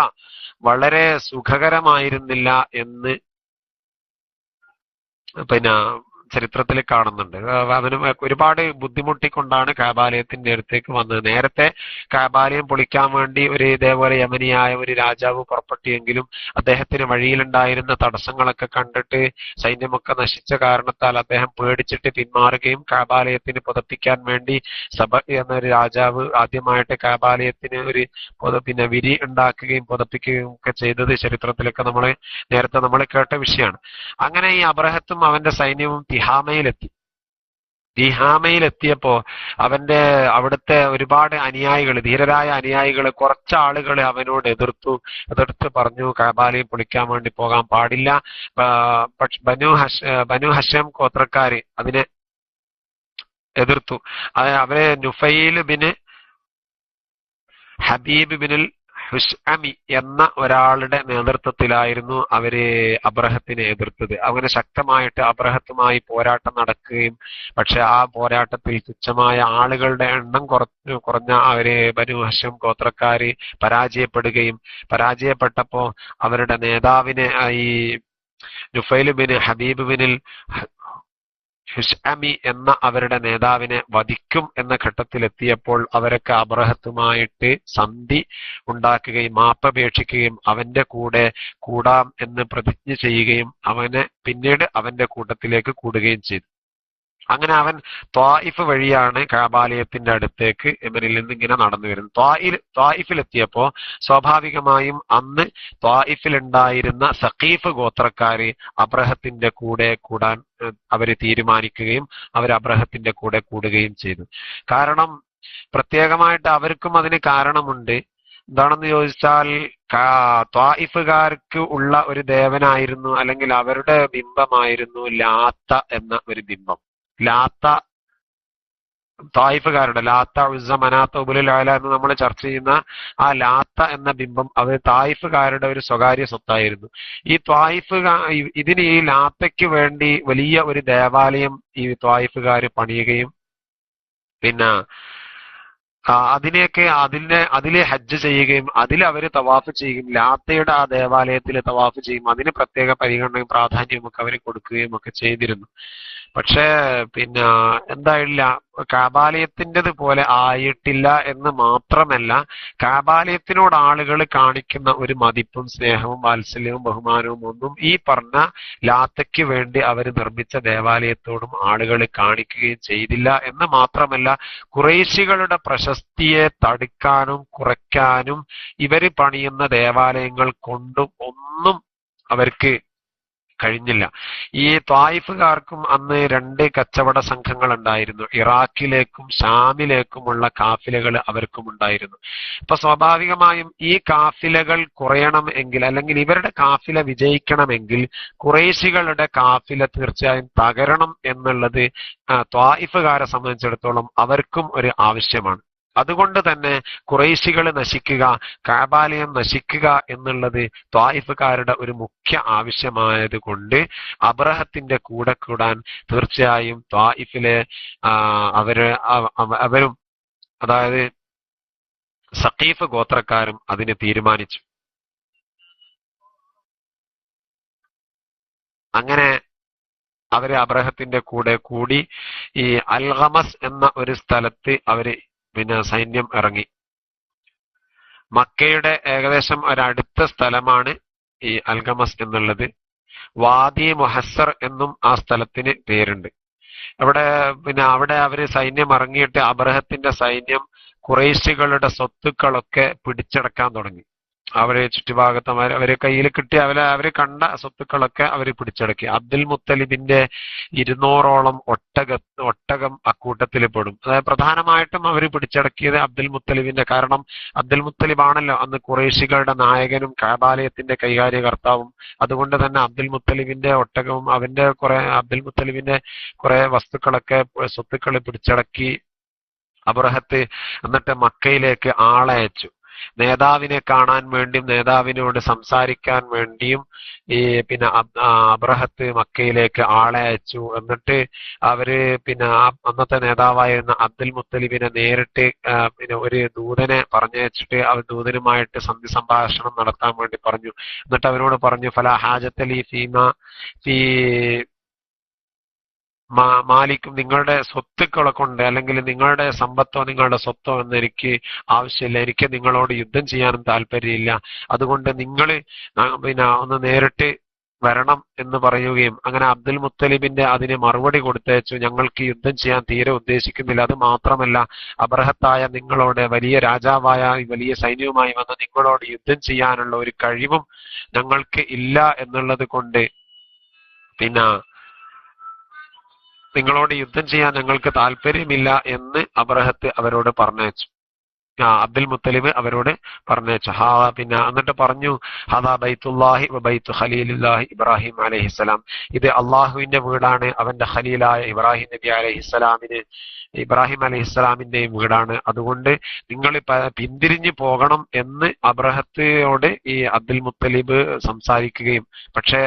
Speaker 2: വളരെ സുഖകരമായിരുന്നില്ല എന്ന് ചരിത്രത്തിൽ കാണുന്നുണ്ട്. അവന് ഒരുപാട് ബുദ്ധിമുട്ടിക്കൊണ്ടാണ് കഅബാലയത്തിന്റെ അടുത്തേക്ക് വന്നത്. നേരത്തെ കഅബാലയം പൊളിക്കാൻ വേണ്ടി ഇതേപോലെ യമനിയായ ഒരു രാജാവ് പുറപ്പെട്ടെങ്കിലും അദ്ദേഹത്തിന് വഴിയിലുണ്ടായിരുന്ന തടസ്സങ്ങളൊക്കെ കണ്ടിട്ട് സൈന്യമൊക്കെ നശിച്ച കാരണത്താൽ അദ്ദേഹം പേടിച്ചിട്ട് പിന്മാറുകയും കഅബാലയത്തിന് പുതപ്പിക്കാൻ വേണ്ടി സബ എന്നൊരു രാജാവ് ആദ്യമായിട്ട് കഅബാലയത്തിന് ഒരു വിരി ഉണ്ടാക്കുകയും പുതപ്പിക്കുകയും ഒക്കെ ചെയ്തത് ചരിത്രത്തിലൊക്കെ നേരത്തെ നമ്മൾ കേട്ട വിഷയമാണ്. അങ്ങനെ ഈ അബ്രഹത്തും അവന്റെ സൈന്യവും തിഹാമയിലെത്തിയപ്പോ അവിടുത്തെ ഒരുപാട് ധീരരായ അനുയായികള് കുറച്ചാളുകളെ അവനോട് എതിർത്ത് പറഞ്ഞു കഅബാലയം പൊളിക്കാൻ വേണ്ടി പോകാൻ പാടില്ല. ബനു ഹശം ഗോത്രക്കാര് അതിനെ എതിർത്തു. അവരെ നുഫൈൽ ബിന് ഹബീബ് ബിനുൽ ഹുസ്അമി എന്ന ഒരാളുടെ നേതൃത്വത്തിലായിരുന്നു അവര് അബ്രഹത്തിനെ എതിർത്തത്. അങ്ങനെ ശക്തമായിട്ട് അബ്രഹത്തുമായി പോരാട്ടം നടക്കുകയും പക്ഷെ ആ പോരാട്ടത്തിൽ തുച്ഛമായ ആളുകളുടെ എണ്ണം കുറഞ്ഞ ബനു ഹശം ഗോത്രക്കാര് പരാജയപ്പെട്ടപ്പോ അവരുടെ നേതാവിനെ ഈ നുഫൈൽ ബിൻ ഹബീബ് ബിനുൽ ഹുസ്അമി എന്ന അവരുടെ നേതാവിനെ വധിക്കും എന്ന ഘട്ടത്തിലെത്തിയപ്പോൾ അവരൊക്കെ അബ്രഹത്തുമായിട്ട് സന്ധി ഉണ്ടാക്കുകയും മാപ്പപേക്ഷിക്കുകയും അവന്റെ കൂടെ കൂടാം എന്ന് പ്രതിജ്ഞ ചെയ്യുകയും പിന്നീട് അവന്റെ കൂട്ടത്തിലേക്ക് കൂടുകയും ചെയ്തു. അങ്ങനെ അവൻ ത്വായിഫ് വഴിയാണ് കഅബാലയത്തിന്റെ അടുത്തേക്ക് യമനിൽ നിന്ന് ഇങ്ങനെ നടന്നു വരുന്നത്. ത്വായിഫിലെത്തിയപ്പോ സ്വാഭാവികമായും അന്ന് ത്വായിഫിലുണ്ടായിരുന്ന സഖീഫ് ഗോത്രക്കാര് അബ്രഹത്തിന്റെ കൂടെ കൂടാൻ അവര് തീരുമാനിക്കുകയും അവർ അബ്രഹത്തിന്റെ കൂടെ കൂടുകയും ചെയ്തു. കാരണം പ്രത്യേകമായിട്ട് അവർക്കും അതിന് കാരണമുണ്ട്. എന്താണെന്ന് ചോദിച്ചാൽ ത്വായിഫുകാർക്ക് ഉള്ള ഒരു ദേവനായിരുന്നു അല്ലെങ്കിൽ അവരുടെ ബിംബമായിരുന്നു ലാത്ത എന്ന ഒരു ബിംബം. ത്വായിഫുകാരുടെ ലാത്ത ഉസ്സ മനാത്ത ഉബുലുൽ അഅല എന്ന് നമ്മൾ ചർച്ച ചെയ്യുന്ന ആ ലാത്ത എന്ന ബിംബം അത് ത്വായിഫുകാരുടെ ഒരു സ്വകാര്യ സ്വത്തായിരുന്നു. ഇതിന് ഈ ലാത്തയ്ക്ക് വേണ്ടി വലിയ ഒരു ദേവാലയം ഈ ത്വായിഫുകാര് പണിയുകയും അതിലെ ഹജ്ജ് ചെയ്യുകയും അവര് തവാഫ് ചെയ്യുകയും ലാത്തയുടെ ആ ദേവാലയത്തിൽ തവാഫ് ചെയ്യും. അതിന് പ്രത്യേക പരിഗണനയും പ്രാധാന്യവും ഒക്കെ അവർ കൊടുക്കുകയും ഒക്കെ ചെയ്തിരുന്നു. പക്ഷേ പിന്നെ എന്തായില്ല, കാബാലയത്തിൻ്റെത് പോലെ ആയിട്ടില്ല എന്ന് മാത്രമല്ല, കാബാലയത്തിനോട് ആളുകൾ കാണിക്കുന്ന ഒരു മതിപ്പും സ്നേഹവും വാത്സല്യവും ബഹുമാനവും ഒന്നും ഈ പറഞ്ഞ ലാത്തയ്ക്ക് വേണ്ടി അവർ നിർമ്മിച്ച ദേവാലയത്തോടും ആളുകൾ കാണിക്കുകയും ചെയ്തില്ല എന്ന് മാത്രമല്ല, ഖുറൈശികളുടെ പ്രശസ്തിയെ തടുക്കാനും കുറയ്ക്കാനും ഇവര് പണിയുന്ന ദേവാലയങ്ങൾ കൊണ്ടും ഒന്നും അവർക്ക് കഴിഞ്ഞില്ല. ഈ ത്വായിഫുകാർക്കും അന്ന് 2 കച്ചവട സംഘങ്ങൾ ഉണ്ടായിരുന്നു. ഇറാഖിലേക്കും ഷാമിലേക്കുമുള്ള കാഫിലകൾ അവർക്കും ഉണ്ടായിരുന്നു. അപ്പൊ സ്വാഭാവികമായും ഈ കാഫിലകൾ കുറയണം എങ്കിൽ, അല്ലെങ്കിൽ ഇവരുടെ കാഫില വിജയിക്കണമെങ്കിൽ ഖുറൈശികളുടെ കാഫില തീർച്ചയായും തകരണം എന്നുള്ളത് ത്വായിഫുകാരെ സംബന്ധിച്ചിടത്തോളം അവർക്കും ഒരു ആവശ്യമാണ്. അതുകൊണ്ട് തന്നെ ഖുറൈശികൾ നശിക്കുക, കാബാലയം നശിക്കുക എന്നുള്ളത് ത്വായിഫുകാരുടെ ഒരു മുഖ്യ ആവശ്യമായത് കൊണ്ട് അബ്രഹത്തിന്റെ കൂടെ കൂടാൻ തീർച്ചയായും ത്വായിഫിലെ അവരും, അതായത് സഖീഫ് ഗോത്രക്കാരും അതിന് തീരുമാനിച്ചു. അങ്ങനെ അവര് അബ്രഹത്തിന്റെ കൂടെ കൂടി ഈ അൽഗമസ് എന്ന ഒരു സ്ഥലത്ത് അവര് സൈന്യം ഇറങ്ങി. മക്കയുടെ ഏകദേശം ഒരടുത്ത സ്ഥലമാണ് ഈ അൽഗമസ് എന്നുള്ളത്. വാദി മുഹസ്സർ എന്നും ആ സ്ഥലത്തിന് പേരുണ്ട്. അവിടെ അവര് സൈന്യം ഇറങ്ങിയിട്ട് അബ്രഹത്തിന്റെ സൈന്യം ഖുറൈശികളുടെ സ്വത്തുക്കളൊക്കെ പിടിച്ചടക്കാൻ തുടങ്ങി. അവരെ ചുറ്റുഭാഗത്ത് അവരെ കയ്യിൽ കിട്ടിയ അവര് കണ്ട സ്വത്തുക്കളൊക്കെ അവര് പിടിച്ചടക്കി. അബ്ദുൽ മുത്തലിബിന്റെ 200ഓളം ഒട്ടകം അക്കൂട്ടത്തിൽ പെടും. അതായത് പ്രധാനമായിട്ടും അവര് പിടിച്ചടക്കിയത് അബ്ദുൽ മുത്തലിബിന്റെ, കാരണം അബ്ദുൽ മുത്തലിബാണല്ലോ അന്ന് ഖുറൈശികളുടെ നായകനും കാബാലയത്തിന്റെ കൈകാര്യകർത്താവും. അതുകൊണ്ട് തന്നെ അബ്ദുൽ മുത്തലിബിന്റെ ഒട്ടകവും അബ്ദുൽ മുത്തലിബിന്റെ കുറെ സ്വത്തുക്കൾ പിടിച്ചടക്കി അബ്രഹത്ത്. എന്നിട്ട് മക്കയിലേക്ക് ആളയച്ചു. നേതാവിനെ കാണാൻ വേണ്ടിയും നേതാവിനോട് സംസാരിക്കാൻ വേണ്ടിയും അബ്രഹത്ത് മക്കയിലേക്ക് ആളെ അയച്ചു. എന്നിട്ട് അവര് അന്നത്തെ നേതാവായിരുന്ന അബ്ദുൽ മുത്തലിബിനെ നേരിട്ട് ഒരു ദൂതനെ പറഞ്ഞയച്ചിട്ട് അവർ ദൂതനുമായിട്ട് സന്ധി സംഭാഷണം നടത്താൻ വേണ്ടി പറഞ്ഞു. എന്നിട്ട് അവരോട് പറഞ്ഞു, ഫലാ ഹാജത്തലി മാലിക്കും, നിങ്ങളുടെ സ്വത്തുക്കളെ കൊണ്ട് അല്ലെങ്കിൽ നിങ്ങളുടെ സമ്പത്തോ നിങ്ങളുടെ സ്വത്തോ എന്ന് എനിക്ക് ആവശ്യമില്ല, എനിക്ക് നിങ്ങളോട് യുദ്ധം ചെയ്യാനും താല്പര്യമില്ല, അതുകൊണ്ട് നിങ്ങൾ ഒന്ന് നേരിട്ട് വരണം എന്ന് പറയുകയും അങ്ങനെ അബ്ദുൽ മുത്തലിബിന്റെ അതിന് മറുപടി കൊടുത്തയച്ചു, ഞങ്ങൾക്ക് യുദ്ധം ചെയ്യാൻ തീരെ ഉദ്ദേശിക്കുന്നില്ല, അത് മാത്രമല്ല അബ്രഹത്തായ നിങ്ങളോട് വലിയ രാജാവായ വലിയ സൈന്യവുമായി വന്ന് നിങ്ങളോട് യുദ്ധം ചെയ്യാനുള്ള ഒരു കഴിവും ഞങ്ങൾക്ക് ഇല്ല എന്നുള്ളത് കൊണ്ട് നിങ്ങളോട് യുദ്ധം ചെയ്യാൻ ഞങ്ങൾക്ക് താല്പര്യമില്ല എന്ന് അബ്രഹത്ത് അവരോട് പറഞ്ഞയച്ചു. അബ്ദുൽ മുത്തലിബ് അവരോട് പറഞ്ഞയച്ചു. എന്നിട്ട് പറഞ്ഞു, ഹദാ ബൈത്തുല്ലാഹി വ ബൈത്തു ഖലീലില്ലാഹി ഇബ്രാഹിം അലൈഹിസ്സലാം, ഇത് അള്ളാഹുവിന്റെ വീടാണ്, അവന്റെ ഖലീലായ ഇബ്രാഹിം നബി ഇബ്രാഹിം അലൈഹിസ്സലാമിന്റെയും വീടാണ്, അതുകൊണ്ട് നിങ്ങൾ പിന്തിരിഞ്ഞു പോകണം എന്ന് അബ്രഹത്തോട് ഈ അബ്ദുൽ മുത്തലിബ് സംസാരിക്കുകയും പക്ഷെ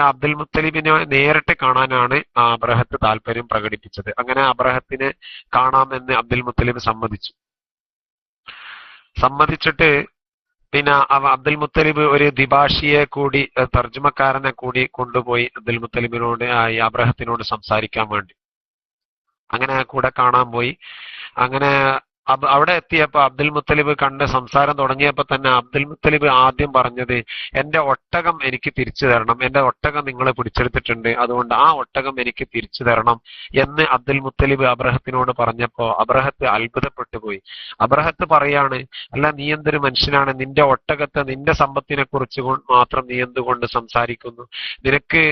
Speaker 2: അബ്ദുൽ മുത്തലിബിനെ നേരിട്ട് കാണാനാണ് അബ്രഹത്ത് താല്പര്യം പ്രകടിപ്പിച്ചത്. അങ്ങനെ അബ്രഹത്തിനെ കാണാമെന്ന് അബ്ദുൽ മുത്തലിബ് സമ്മതിച്ചിട്ട് അബ്ദുൽ മുത്തലിബ് ഒരു ദ്വിഭാഷിയെ കൂടി, തർജ്ജമക്കാരനെ കൂടി കൊണ്ടുപോയി അബ്ദുൽ മുത്തലിബിനോട് ഈ അബ്രഹത്തിനോട് സംസാരിക്കാൻ വേണ്ടി. അങ്ങനെ കൂടെ കാണാൻ പോയി. അങ്ങനെ അവിടെ എത്തിയപ്പോ അബ്ദുൽ മുത്തലിബ് കണ്ട് സംസാരം തുടങ്ങിയപ്പോ തന്നെ അബ്ദുൽ മുത്തലിബ് ആദ്യം പറഞ്ഞത്, എന്റെ ഒട്ടകം എനിക്ക് തിരിച്ചു തരണം, എന്റെ ഒട്ടകം നിങ്ങൾ പിടിച്ചെടുത്തിട്ടുണ്ട്, അതുകൊണ്ട് ആ ഒട്ടകം എനിക്ക് തിരിച്ചു തരണം എന്ന് അബ്ദുൽ മുത്തലിബ് അബ്രഹത്തിനോട് പറഞ്ഞപ്പോ അബ്രഹത്ത് അത്ഭുതപ്പെട്ടു പോയി. അബ്രഹത്ത് പറയാണ്, അല്ല നീ എന്തൊരു മനുഷ്യനാണ്, നിന്റെ ഒട്ടകത്തെ നിന്റെ സമ്പത്തിനെ കുറിച്ച് മാത്രം നീ എന്തുകൊണ്ട് സംസാരിക്കുന്നു, നിനക്ക്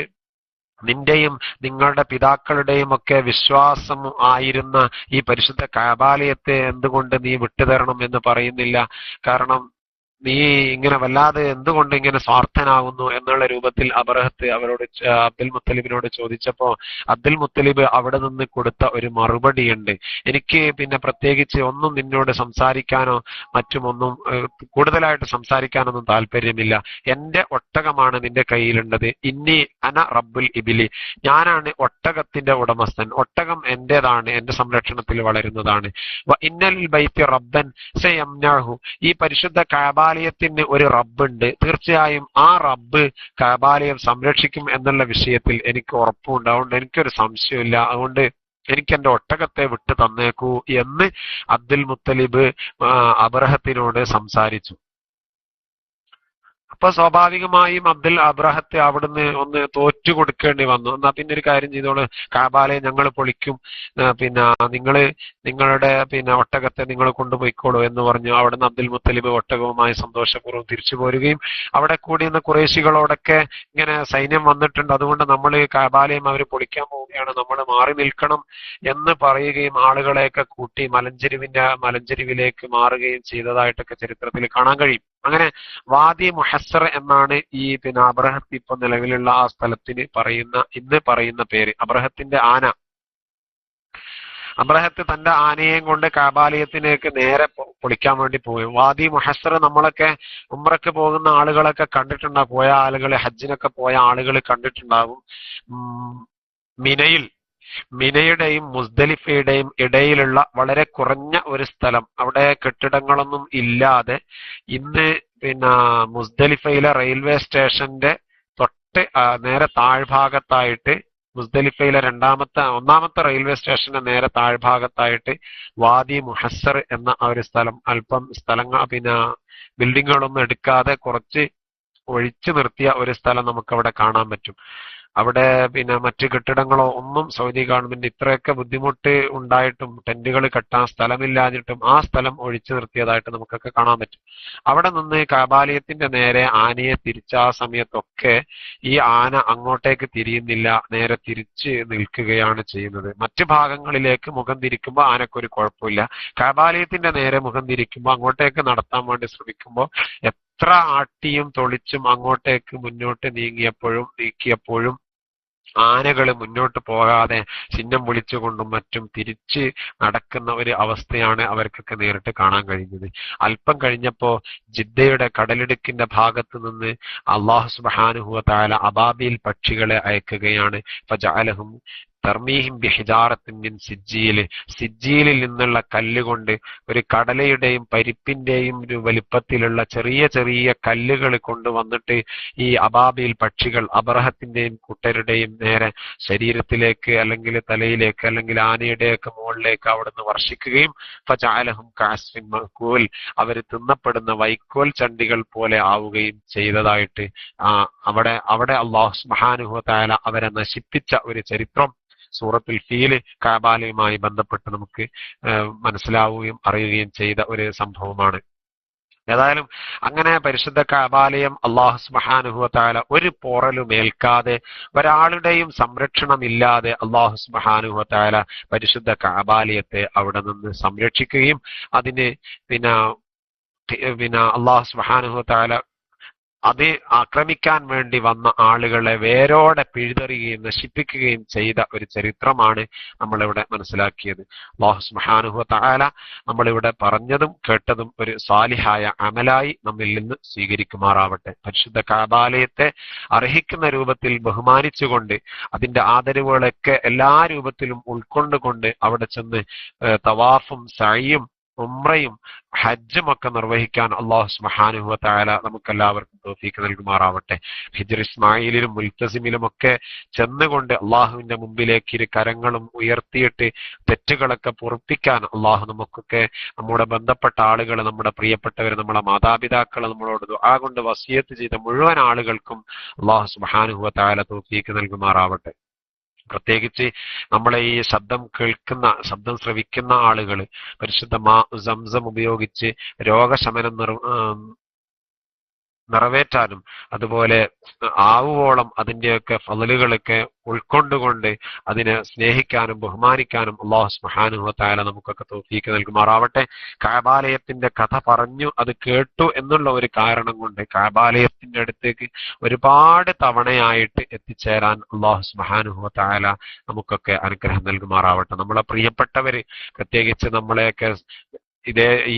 Speaker 2: നിന്റെയും നിങ്ങളുടെ പിതാക്കളുടെയും ഒക്കെ വിശ്വാസം ആയിരുന്ന ഈ പരിശുദ്ധ കഅബാലയത്തെ എന്തുകൊണ്ട് നീ വിട്ടുതരണം എന്ന് പറയുന്നില്ല, കാരണം നീ ഇങ്ങനെ വല്ലാതെ എന്തുകൊണ്ട് ഇങ്ങനെ സ്വാർത്ഥനാകുന്നു എന്നുള്ള രൂപത്തിൽ അബ്രഹത്ത് അവരോട് അബ്ദുൽ മുത്തലിബിനോട് ചോദിച്ചപ്പോ അബ്ദുൽ മുത്തലിബ് അവിടെ നിന്ന് കൊടുത്ത ഒരു മറുപടിയുണ്ട്. എനിക്ക് പ്രത്യേകിച്ച് ഒന്നും നിന്നോട് സംസാരിക്കാനോ മറ്റുമൊന്നും കൂടുതലായിട്ട് സംസാരിക്കാനൊന്നും താല്പര്യമില്ല, എന്റെ ഒട്ടകമാണ് നിന്റെ കയ്യിലുള്ളത്, ഇന്നി അന റബ്ബുൽ ഇബിലി, ഞാനാണ് ഒട്ടകത്തിന്റെ ഉടമസ്ഥൻ, ഒട്ടകം എന്റേതാണ്, എന്റെ സംരക്ഷണത്തിൽ വളരുന്നതാണ്. ഇന്നൽ ബൈത്തി റബ്ബൻ സയംനഹു, ഈ പരിശുദ്ധ കഅബ കഅബാലയത്തിന് ഒരു റബ്ബുണ്ട്, തീർച്ചയായും ആ റബ്ബ് കഅബാലയം സംരക്ഷിക്കും എന്നുള്ള വിഷയത്തിൽ എനിക്ക് ഉറപ്പുണ്ട്. അതുകൊണ്ട് എനിക്കൊരു സംശയമില്ല. അതുകൊണ്ട് എനിക്ക് എന്റെ ഒട്ടകത്തെ വിട്ടു തന്നേക്കൂ എന്ന് അബ്ദുൽ മുത്തലിബ് അബ്രഹത്തിനോട് സംസാരിച്ചു. അപ്പൊ സ്വാഭാവികമായും അബ്രഹത്തെ അവിടുന്ന് ഒന്ന് തോറ്റു കൊടുക്കേണ്ടി വന്നു. എന്നാ പിന്നെ ഒരു കാര്യം ചെയ്തോളൂ, കഅബാലയം ഞങ്ങൾ പൊളിക്കും, നിങ്ങളുടെ ഒട്ടകത്തെ നിങ്ങൾ കൊണ്ടുപോയിക്കോളൂ എന്ന് പറഞ്ഞു. അവിടുന്ന് അബ്ദുൽ മുത്തലിബ് ഒട്ടകവുമായി സന്തോഷപൂർവ്വം തിരിച്ചു പോരുകയും അവിടെ കൂടിയുന്ന ഖുറൈശികളോടൊക്കെ ഇങ്ങനെ സൈന്യം വന്നിട്ടുണ്ട്, അതുകൊണ്ട് നമ്മൾ കഅബാലയം അവർ പൊളിക്കാൻ പോവുകയാണ്, നമ്മൾ മാറി നിൽക്കണം എന്ന് പറയുകയും ആളുകളെയൊക്കെ കൂട്ടി മലഞ്ചെരിവിലേക്ക് മാറുകയും ചെയ്തതായിട്ടൊക്കെ ചരിത്രത്തിൽ കാണാൻ കഴിയും. അങ്ങനെ വാദി മുഹസ്സർ എന്നാണ് ഈ അബ്രഹത്ത് ഇപ്പൊ നിലവിലുള്ള ആ സ്ഥലത്തിന് ഇന്ന് പറയുന്ന പേര്. അബ്രഹത്തിന്റെ ആന, അബ്രഹത്ത് തന്റെ ആനയെയും കൊണ്ട് കഅബാലയത്തിലേക്ക് നേരെ പൊളിക്കാൻ വേണ്ടി പോയി. വാദി മുഹസ്സർ നമ്മളൊക്കെ ഉംറക്ക് പോകുന്ന ആളുകളൊക്കെ കണ്ടിട്ടുണ്ടാകും, പോയ ആളുകൾ, ഹജ്ജിനൊക്കെ പോയ ആളുകൾ കണ്ടിട്ടുണ്ടാകും. മിനയുടെയും മുസ്ദലിഫയുടെയും ഇടയിലുള്ള വളരെ കുറഞ്ഞ ഒരു സ്ഥലം, അവിടെ കെട്ടിടങ്ങളൊന്നും ഇല്ലാതെ, ഇന്ന് മുസ്ദലിഫയിലെ റെയിൽവേ സ്റ്റേഷന്റെ തൊട്ട് നേരെ താഴ്ഭാഗത്തായിട്ട്, മുസ്ദലിഫയിലെ ഒന്നാമത്തെ റെയിൽവേ സ്റ്റേഷന്റെ നേരെ താഴ്ഭാഗത്തായിട്ട് വാദി മുഹസ്സർ എന്ന ഒരു സ്ഥലം, അല്പം ബിൽഡിങ്ങുകളൊന്നും എടുക്കാതെ കുറച്ച് ഒഴിച്ചു നിർത്തിയ ഒരു സ്ഥലം നമുക്കവിടെ കാണാൻ പറ്റും. അവിടെ മറ്റു കെട്ടിടങ്ങളോ ഒന്നും സൗദി ഗവൺമെന്റ് ഇത്രയൊക്കെ ബുദ്ധിമുട്ട് ഉണ്ടായിട്ടും ടെന്റുകൾ കെട്ടാൻ സ്ഥലമില്ലാഞ്ഞിട്ടും ആ സ്ഥലം ഒഴിച്ചു നിർത്തിയതായിട്ട് നമുക്കൊക്കെ കാണാൻ പറ്റും. അവിടെ നിന്ന് കഅബാലയത്തിന്റെ നേരെ ആനയെ തിരിച്ച ആ സമയത്തൊക്കെ ഈ ആന അങ്ങോട്ടേക്ക് തിരിയുന്നില്ല, നേരെ തിരിച്ച് നിൽക്കുകയാണ് ചെയ്യുന്നത്. മറ്റു ഭാഗങ്ങളിലേക്ക് മുഖം തിരിക്കുമ്പോൾ ആനക്കൊരു കുഴപ്പമില്ല, കഅബാലയത്തിന്റെ നേരെ മുഖം തിരിക്കുമ്പോൾ അങ്ങോട്ടേക്ക് നടത്താൻ വേണ്ടി ശ്രമിക്കുമ്പോൾ എത്ര ആട്ടിയും തൊളിച്ചും അങ്ങോട്ടേക്ക് മുന്നോട്ട് നീക്കിയപ്പോഴും ആനകൾ മുന്നോട്ട് പോകാതെ ചിഹ്നം വിളിച്ചുകൊണ്ടും മറ്റും തിരിച്ച് നടക്കുന്ന ഒരു അവസ്ഥയാണ് അവർക്കൊക്കെ നേരിട്ട് കാണാൻ കഴിഞ്ഞത്. അല്പം കഴിഞ്ഞപ്പോ ജിദ്ദയുടെ കടലിടുക്കിന്റെ ഭാഗത്ത് നിന്ന് അല്ലാഹു സുബ്ഹാനഹു വ തആല അബാബീൽ പക്ഷികളെ അയക്കുകയാണ്. ഫജഅലഹും തർമീഹിം ബിഹിജാറത്തിൻ മിൻ സിജ്ജീൽ, സിജ്ജീലിൽ നിന്നുള്ള കല്ലുകൊണ്ട്, ഒരു കടലയുടെയും പരിപ്പിന്റെയും ഒരു വലിപ്പത്തിലുള്ള ചെറിയ ചെറിയ കല്ലുകൾ കൊണ്ടുവന്നിട്ട് ഈ അബാബീൽ പക്ഷികൾ അബ്രഹത്തിന്റെയും കൂട്ടരുടെയും നേരെ ശരീരത്തിലേക്ക് അല്ലെങ്കിൽ തലയിലേക്ക് അല്ലെങ്കിൽ ആനയുടെയൊക്കെ മുകളിലേക്ക് അവിടുന്ന് വർഷിക്കുകയും ഫജഅലഹും കഅസ്ഫിൻ മഅകൂൽ, അവർ തിന്നപ്പെടുന്ന വൈക്കോൽ ചണ്ടികൾ പോലെ ആവുകയും ചെയ്തതായിട്ട് അവിടെ അല്ലാഹു സുബ്ഹാനഹു വ തആല അവരെ നശിപ്പിച്ച ഒരു ചരിത്രം സൂറത്തുൽ ഫീൽ കഅബാലയുമായി ബന്ധപ്പെട്ട് നമുക്ക് മനസ്സിലാവുകയും അറിയുകയും ചെയ്ത ഒരു സംഭവമാണ്. ഏതായാലും അങ്ങനെ പരിശുദ്ധ കഅബാലയം അല്ലാഹു സുബ്ഹാനഹു വ തആല ഒരു പോറലും ഏൽക്കാതെ, ഒരാളുടെയും സംരക്ഷണമില്ലാതെ അല്ലാഹു സുബ്ഹാനഹു വ തആല പരിശുദ്ധ കഅബാലയത്തെ അവിടെ നിന്ന് സംരക്ഷിക്കുകയും അതിന് അല്ലാഹു സുബ്ഹാനഹു വ തആല അത് ആക്രമിക്കാൻ വേണ്ടി വന്ന ആളുകളെ വേരോടെ പിഴുതെറിയുകയും നശിപ്പിക്കുകയും ചെയ്ത ഒരു ചരിത്രമാണ് നമ്മളിവിടെ മനസ്സിലാക്കിയത്. അല്ലാഹു സുബ്ഹാനഹു വ തആല നമ്മളിവിടെ പറഞ്ഞതും കേട്ടതും ഒരു സാലിഹായ അമലായി നമ്മിൽ നിന്ന് സ്വീകരിക്കുമാറാവട്ടെ. പരിശുദ്ധ കഅബാലയത്തെ അർഹിക്കുന്ന രൂപത്തിൽ ബഹുമാനിച്ചുകൊണ്ട് അതിന്റെ ആദരവുകളൊക്കെ എല്ലാ രൂപത്തിലും ഉൾക്കൊണ്ടുകൊണ്ട് അവിടെ ചെന്ന് തവാഫും സഅയും ഉംറയും ഹജ്ജും ഒക്കെ നിർവഹിക്കാൻ അല്ലാഹു സുബ്ഹാനഹു വ തആല നമുക്കെല്ലാവർക്കും തൗഫീഖ് നൽകുമാറാവട്ടെ. ഹിജ്ർ ഇസ്മായിലിലും മുൽതസിമിലും ഒക്കെ ചെന്നുകൊണ്ട് അള്ളാഹുവിന്റെ മുമ്പിലേക്ക് ഇരു കരങ്ങളും ഉയർത്തിയിട്ട് തെറ്റുകളൊക്കെ പൊറുപ്പിക്കാൻ അള്ളാഹു നമുക്കൊക്കെ, നമ്മുടെ ബന്ധപ്പെട്ട ആളുകൾ, നമ്മുടെ പ്രിയപ്പെട്ടവർ, നമ്മുടെ മാതാപിതാക്കൾ നമ്മളോട് ദുആ കൊണ്ട് വസിയത്ത് ചെയ്ത മുഴുവൻ ആളുകൾക്കും അള്ളാഹു സുബ്ഹാനഹു വ തആല തൗഫീഖ് നൽകുമാറാവട്ടെ. പ്രത്യേകിച്ച് നമ്മളെ ഈ ശബ്ദം ശ്രവിക്കുന്ന ആളുകൾ പരിശുദ്ധ സംസം ഉപയോഗിച്ച് രോഗശമനം നിറവേറ്റാനും അതുപോലെ ആവുവോളം അതിന്റെയൊക്കെ ഫളലുകളൊക്കെ ഉൾക്കൊണ്ടുകൊണ്ട് അതിനെ സ്നേഹിക്കാനും ബഹുമാനിക്കാനും അല്ലാഹു സുബ്ഹാനഹു വ തആല നമുക്കൊക്കെ തൗഫീഖ് നൽകുമാറാവട്ടെ. കഅബാലയത്തിന്റെ കഥ പറഞ്ഞു അത് കേട്ടു എന്നുള്ള ഒരു കാരണം കൊണ്ട് കഅബാലയത്തിന്റെ അടുത്തേക്ക് ഒരുപാട് തവണയായിട്ട് എത്തിച്ചേരാൻ അല്ലാഹു സുബ്ഹാനഹു വ തആല നമുക്കൊക്കെ അനുഗ്രഹം നൽകുമാറാവട്ടെ. നമ്മളെ പ്രിയപ്പെട്ടവര്, പ്രത്യേകിച്ച് നമ്മളെയൊക്കെ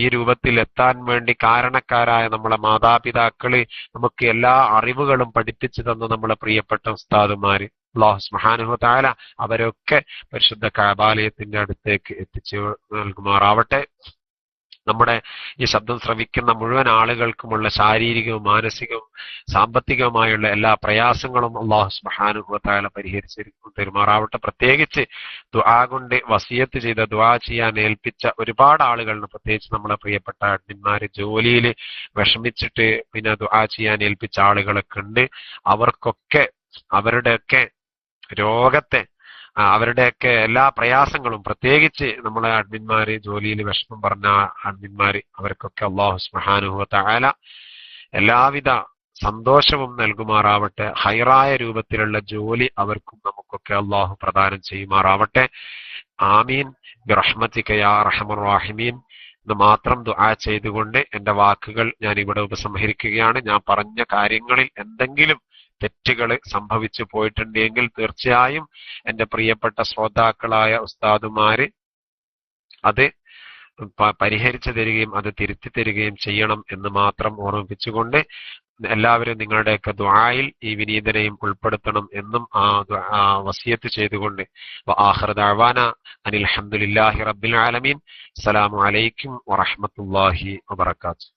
Speaker 2: ഈ രൂപത്തിൽ എത്താൻ വേണ്ടി കാരണക്കാരായ നമ്മളെ മാതാപിതാക്കള്, നമുക്ക് എല്ലാ അറിവുകളും പഠിപ്പിച്ചു തന്ന നമ്മളെ പ്രിയപ്പെട്ട ഉസ്താദുമാര്, അല്ലാഹു സുബ്ഹാനഹു വ തആല അവരൊക്കെ പരിശുദ്ധ കഅബാലയത്തിന്റെ അടുത്തേക്ക് എത്തിച്ചു നൽകുമാറാവട്ടെ. നമ്മുടെ ഈ ശബ്ദം ശ്രവിക്കുന്ന മുഴുവൻ ആളുകൾക്കുമുള്ള ശാരീരികവും മാനസികവും സാമ്പത്തികവുമായുള്ള എല്ലാ പ്രയാസങ്ങളും അല്ലാഹു സുബ്ഹാനഹു വ തആല പരിഹരിച്ചു തരുമാറാവട്ടെ. പ്രത്യേകിച്ച് ദുആ കൊണ്ട് വസിയത്ത് ചെയ്ത ദുആ ചെയ്യാൻ ഏൽപ്പിച്ച ഒരുപാട് ആളുകളുണ്ട്. പ്രത്യേകിച്ച് നമ്മളെ പ്രിയപ്പെട്ട അഡ്മിന്മാര് ജോലിയിൽ വിഷമിച്ചിട്ട് പിന്നെ ദുആ ചെയ്യാൻ ഏൽപ്പിച്ച ആളുകളൊക്കെ ഉണ്ട്. അവർക്കൊക്കെ അവരുടെയൊക്കെ രോഗത്തെ അവരുടെയൊക്കെ എല്ലാ പ്രയാസങ്ങളും, പ്രത്യേകിച്ച് നമ്മളെ അഡ്മിന്മാര് ജോലിയിൽ വിഷമം പറഞ്ഞ അഡ്മിന്മാര്, അവർക്കൊക്കെ അല്ലാഹു സുബ്ഹാനഹു വ തആല എല്ലാവിധ സന്തോഷവും നൽകുമാറാവട്ടെ. ഹൈറായ രൂപത്തിലുള്ള ജോലി അവർക്കും നമുക്കൊക്കെ അല്ലാഹു പ്രദാനം ചെയ്യുമാറാവട്ടെ. ആമീൻ ബിറഹ്മതിക യാ അർഹമർ റഹീമീൻ എന്ന് മാത്രം ദുആ ചെയ്തുകൊണ്ട് എന്റെ വാക്കുകൾ ഞാൻ ഇവിടെ ഉപസംഹരിക്കുകയാണ്. ഞാൻ പറഞ്ഞ കാര്യങ്ങളിൽ എന്തെങ്കിലും തെറ്റുകൾ സംഭവിച്ചു പോയിട്ടുണ്ടെങ്കിൽ തീർച്ചയായും എന്റെ പ്രിയപ്പെട്ട ശ്രോതാക്കളായ ഉസ്താദുമാര് അത് പരിഹരിച്ചു തരികയും അത് തിരുത്തി തരികയും ചെയ്യണം എന്ന് മാത്രം ഓർമ്മിപ്പിച്ചുകൊണ്ട് എല്ലാവരും നിങ്ങളുടെയൊക്കെ ദുആയിൽ ഈ വിനീതനെയും ഉൾപ്പെടുത്തണം എന്നും വസിയത്ത് ചെയ്തുകൊണ്ട് ആഖിറു ദഅവാന അനിൽ ഹംദുലില്ലാഹി റബ്ബിൽ ആലമീൻ. അസ്സലാമു അലൈക്കും വറഹ്മത്തുള്ളാഹി വബറകാതുഹു.